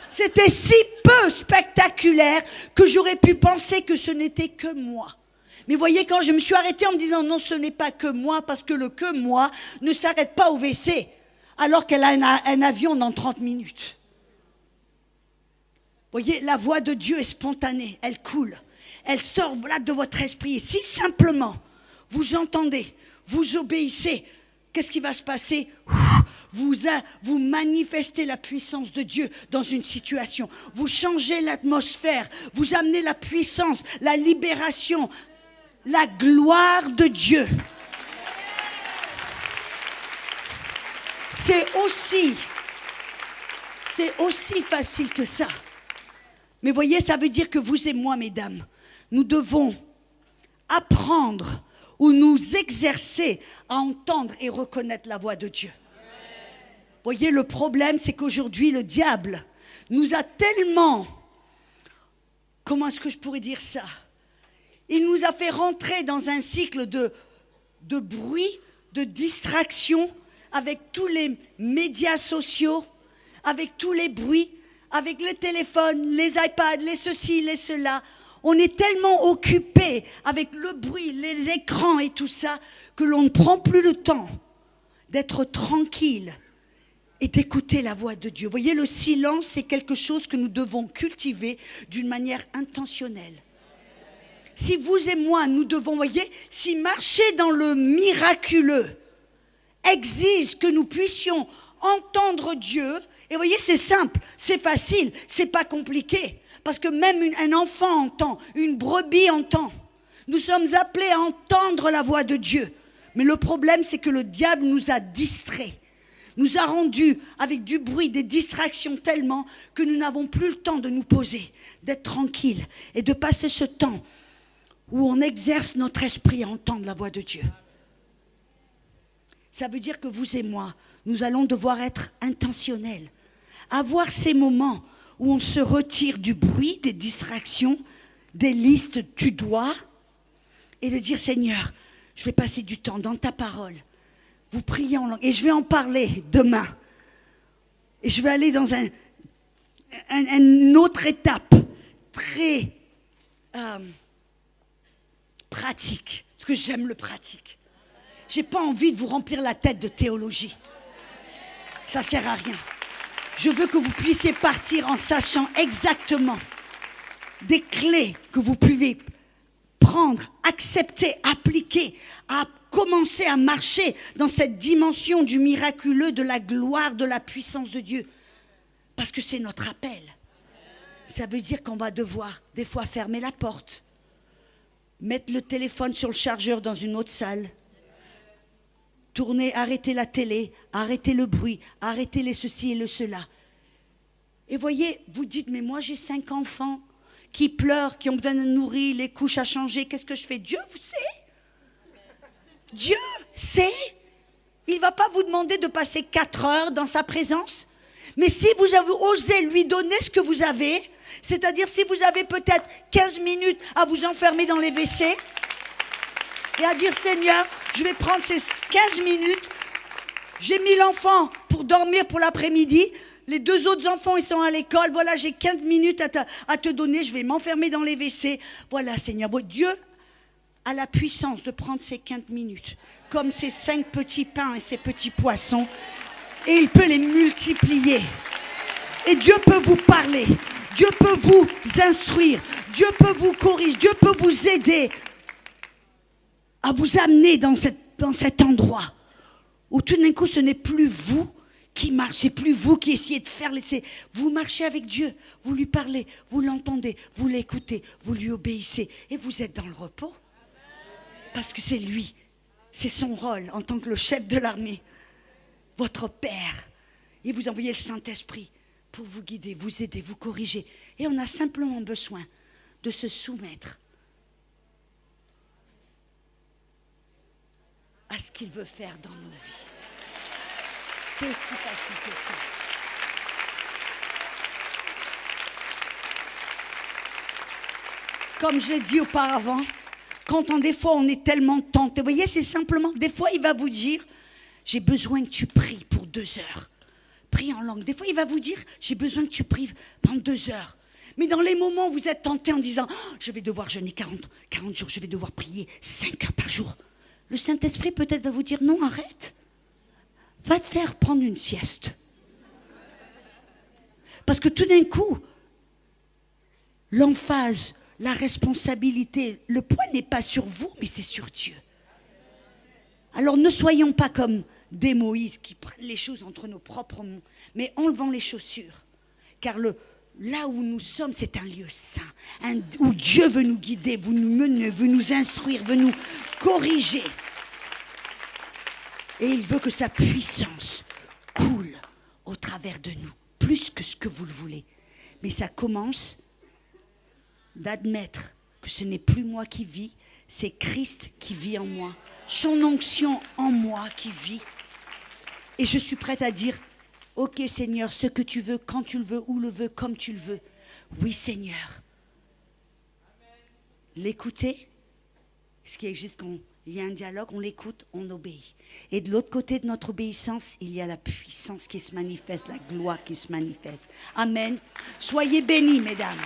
C'était si peu spectaculaire que j'aurais pu penser que ce n'était que moi. Mais voyez, quand je me suis arrêtée en me disant « non, ce n'est pas que moi », parce que le « que moi » ne s'arrête pas au WC, alors qu'elle a un avion dans 30 minutes. Voyez, la voix de Dieu est spontanée, elle coule. Elle sort là de votre esprit. Et si simplement vous entendez, vous obéissez, qu'est-ce qui va se passer? Vous manifestez la puissance de Dieu dans une situation. Vous changez l'atmosphère. Vous amenez la puissance, la libération, la gloire de Dieu. C'est aussi facile que ça. Mais voyez, ça veut dire que vous et moi, mesdames, nous devons apprendre ou nous exercer à entendre et reconnaître la voix de Dieu. Voyez, le problème, c'est qu'aujourd'hui, le diable nous a tellement... Comment est-ce que je pourrais dire ça? Il nous a fait rentrer dans un cycle de bruit, de distraction, avec tous les médias sociaux, avec tous les bruits, avec les téléphones, les iPads, les ceci, les cela. On est tellement occupé avec le bruit, les écrans et tout ça, que l'on ne prend plus le temps d'être tranquille et d'écouter la voix de Dieu. Vous voyez, le silence, c'est quelque chose que nous devons cultiver d'une manière intentionnelle. Si vous et moi, nous devons, voyez, si marcher dans le miraculeux exige que nous puissions entendre Dieu, et voyez, c'est simple, c'est facile, c'est pas compliqué. Parce que même un enfant entend, une brebis entend. Nous sommes appelés à entendre la voix de Dieu. Mais le problème, c'est que le diable nous a distraits. Nous a rendus avec du bruit, des distractions tellement que nous n'avons plus le temps de nous poser, d'être tranquilles et de passer ce temps où on exerce notre esprit à entendre la voix de Dieu. Ça veut dire que vous et moi, nous allons devoir être intentionnels. Avoir ces moments où on se retire du bruit, des distractions, des listes tu dois, et de dire Seigneur, je vais passer du temps dans ta parole. Vous priez en langue. Et je vais en parler demain. Et je vais aller dans une autre étape très pratique. Parce que j'aime le pratique. Je n'ai pas envie de vous remplir la tête de théologie. Ça ne sert à rien. Je veux que vous puissiez partir en sachant exactement des clés que vous pouvez prendre, accepter, appliquer, à commencer à marcher dans cette dimension du miraculeux, de la gloire, de la puissance de Dieu. Parce que c'est notre appel. Ça veut dire qu'on va devoir des fois fermer la porte, mettre le téléphone sur le chargeur dans une autre salle, tourner, arrêter la télé, arrêter le bruit, arrêter les ceci et le cela. Et voyez, vous dites, mais moi j'ai 5 enfants qui pleurent, qui ont besoin de nourrir, les couches à changer, qu'est-ce que je fais? Dieu, vous savez? Dieu sait. Il ne va pas vous demander de passer 4 heures dans sa présence. Mais si vous avez osé lui donner ce que vous avez, c'est-à-dire si vous avez peut-être 15 minutes à vous enfermer dans les WC et à dire Seigneur, je vais prendre ces 15 minutes, j'ai mis l'enfant pour dormir pour l'après-midi, les 2 autres enfants ils sont à l'école, voilà j'ai 15 minutes à te donner, je vais m'enfermer dans les WC. Voilà Seigneur, Dieu a la puissance de prendre ces 15 minutes, comme ces 5 petits pains et ces petits poissons, et il peut les multiplier. Et Dieu peut vous parler, Dieu peut vous instruire, Dieu peut vous corriger, Dieu peut vous aider à vous amener dans cet endroit où tout d'un coup ce n'est plus vous qui marchez, plus vous qui essayez de faire l'essai. Vous marchez avec Dieu, vous lui parlez, vous l'entendez, vous l'écoutez, vous lui obéissez et vous êtes dans le repos. Parce que c'est lui, c'est son rôle en tant que le chef de l'armée, votre Père. Et vous envoyez le Saint-Esprit pour vous guider, vous aider, vous corriger. Et on a simplement besoin de se soumettre à ce qu'il veut faire dans nos vies. C'est aussi facile que ça. Comme je l'ai dit auparavant, des fois on est tellement tenté, vous voyez, c'est simplement, des fois il va vous dire, j'ai besoin que tu pries pour 2 heures. Prie en langue. Des fois il va vous dire, j'ai besoin que tu pries pendant 2 heures. Mais dans les moments où vous êtes tenté en disant, oh, je vais devoir jeûner 40 jours, je vais devoir prier 5 heures par jour. Le Saint-Esprit peut-être va vous dire, non, arrête. Va te faire prendre une sieste. Parce que tout d'un coup, l'emphase, la responsabilité, le poids n'est pas sur vous, mais c'est sur Dieu. Alors ne soyons pas comme des Moïse qui prennent les choses entre nos propres mains, mais enlevant les chaussures. Car là où nous sommes, c'est un lieu saint, où Dieu veut nous guider, veut nous mener, veut nous instruire, veut nous corriger. Et il veut que sa puissance coule au travers de nous, plus que ce que vous le voulez. Mais ça commence d'admettre que ce n'est plus moi qui vis, c'est Christ qui vit en moi. Son onction en moi qui vit. Et je suis prête à dire, ok Seigneur, ce que tu veux, quand tu le veux, où le veux, comme tu le veux. Oui Seigneur. L'écouter, ce qui est juste il y a un dialogue, on l'écoute, on obéit. Et de l'autre côté de notre obéissance, il y a la puissance qui se manifeste, la gloire qui se manifeste. Amen. Soyez bénis, mesdames.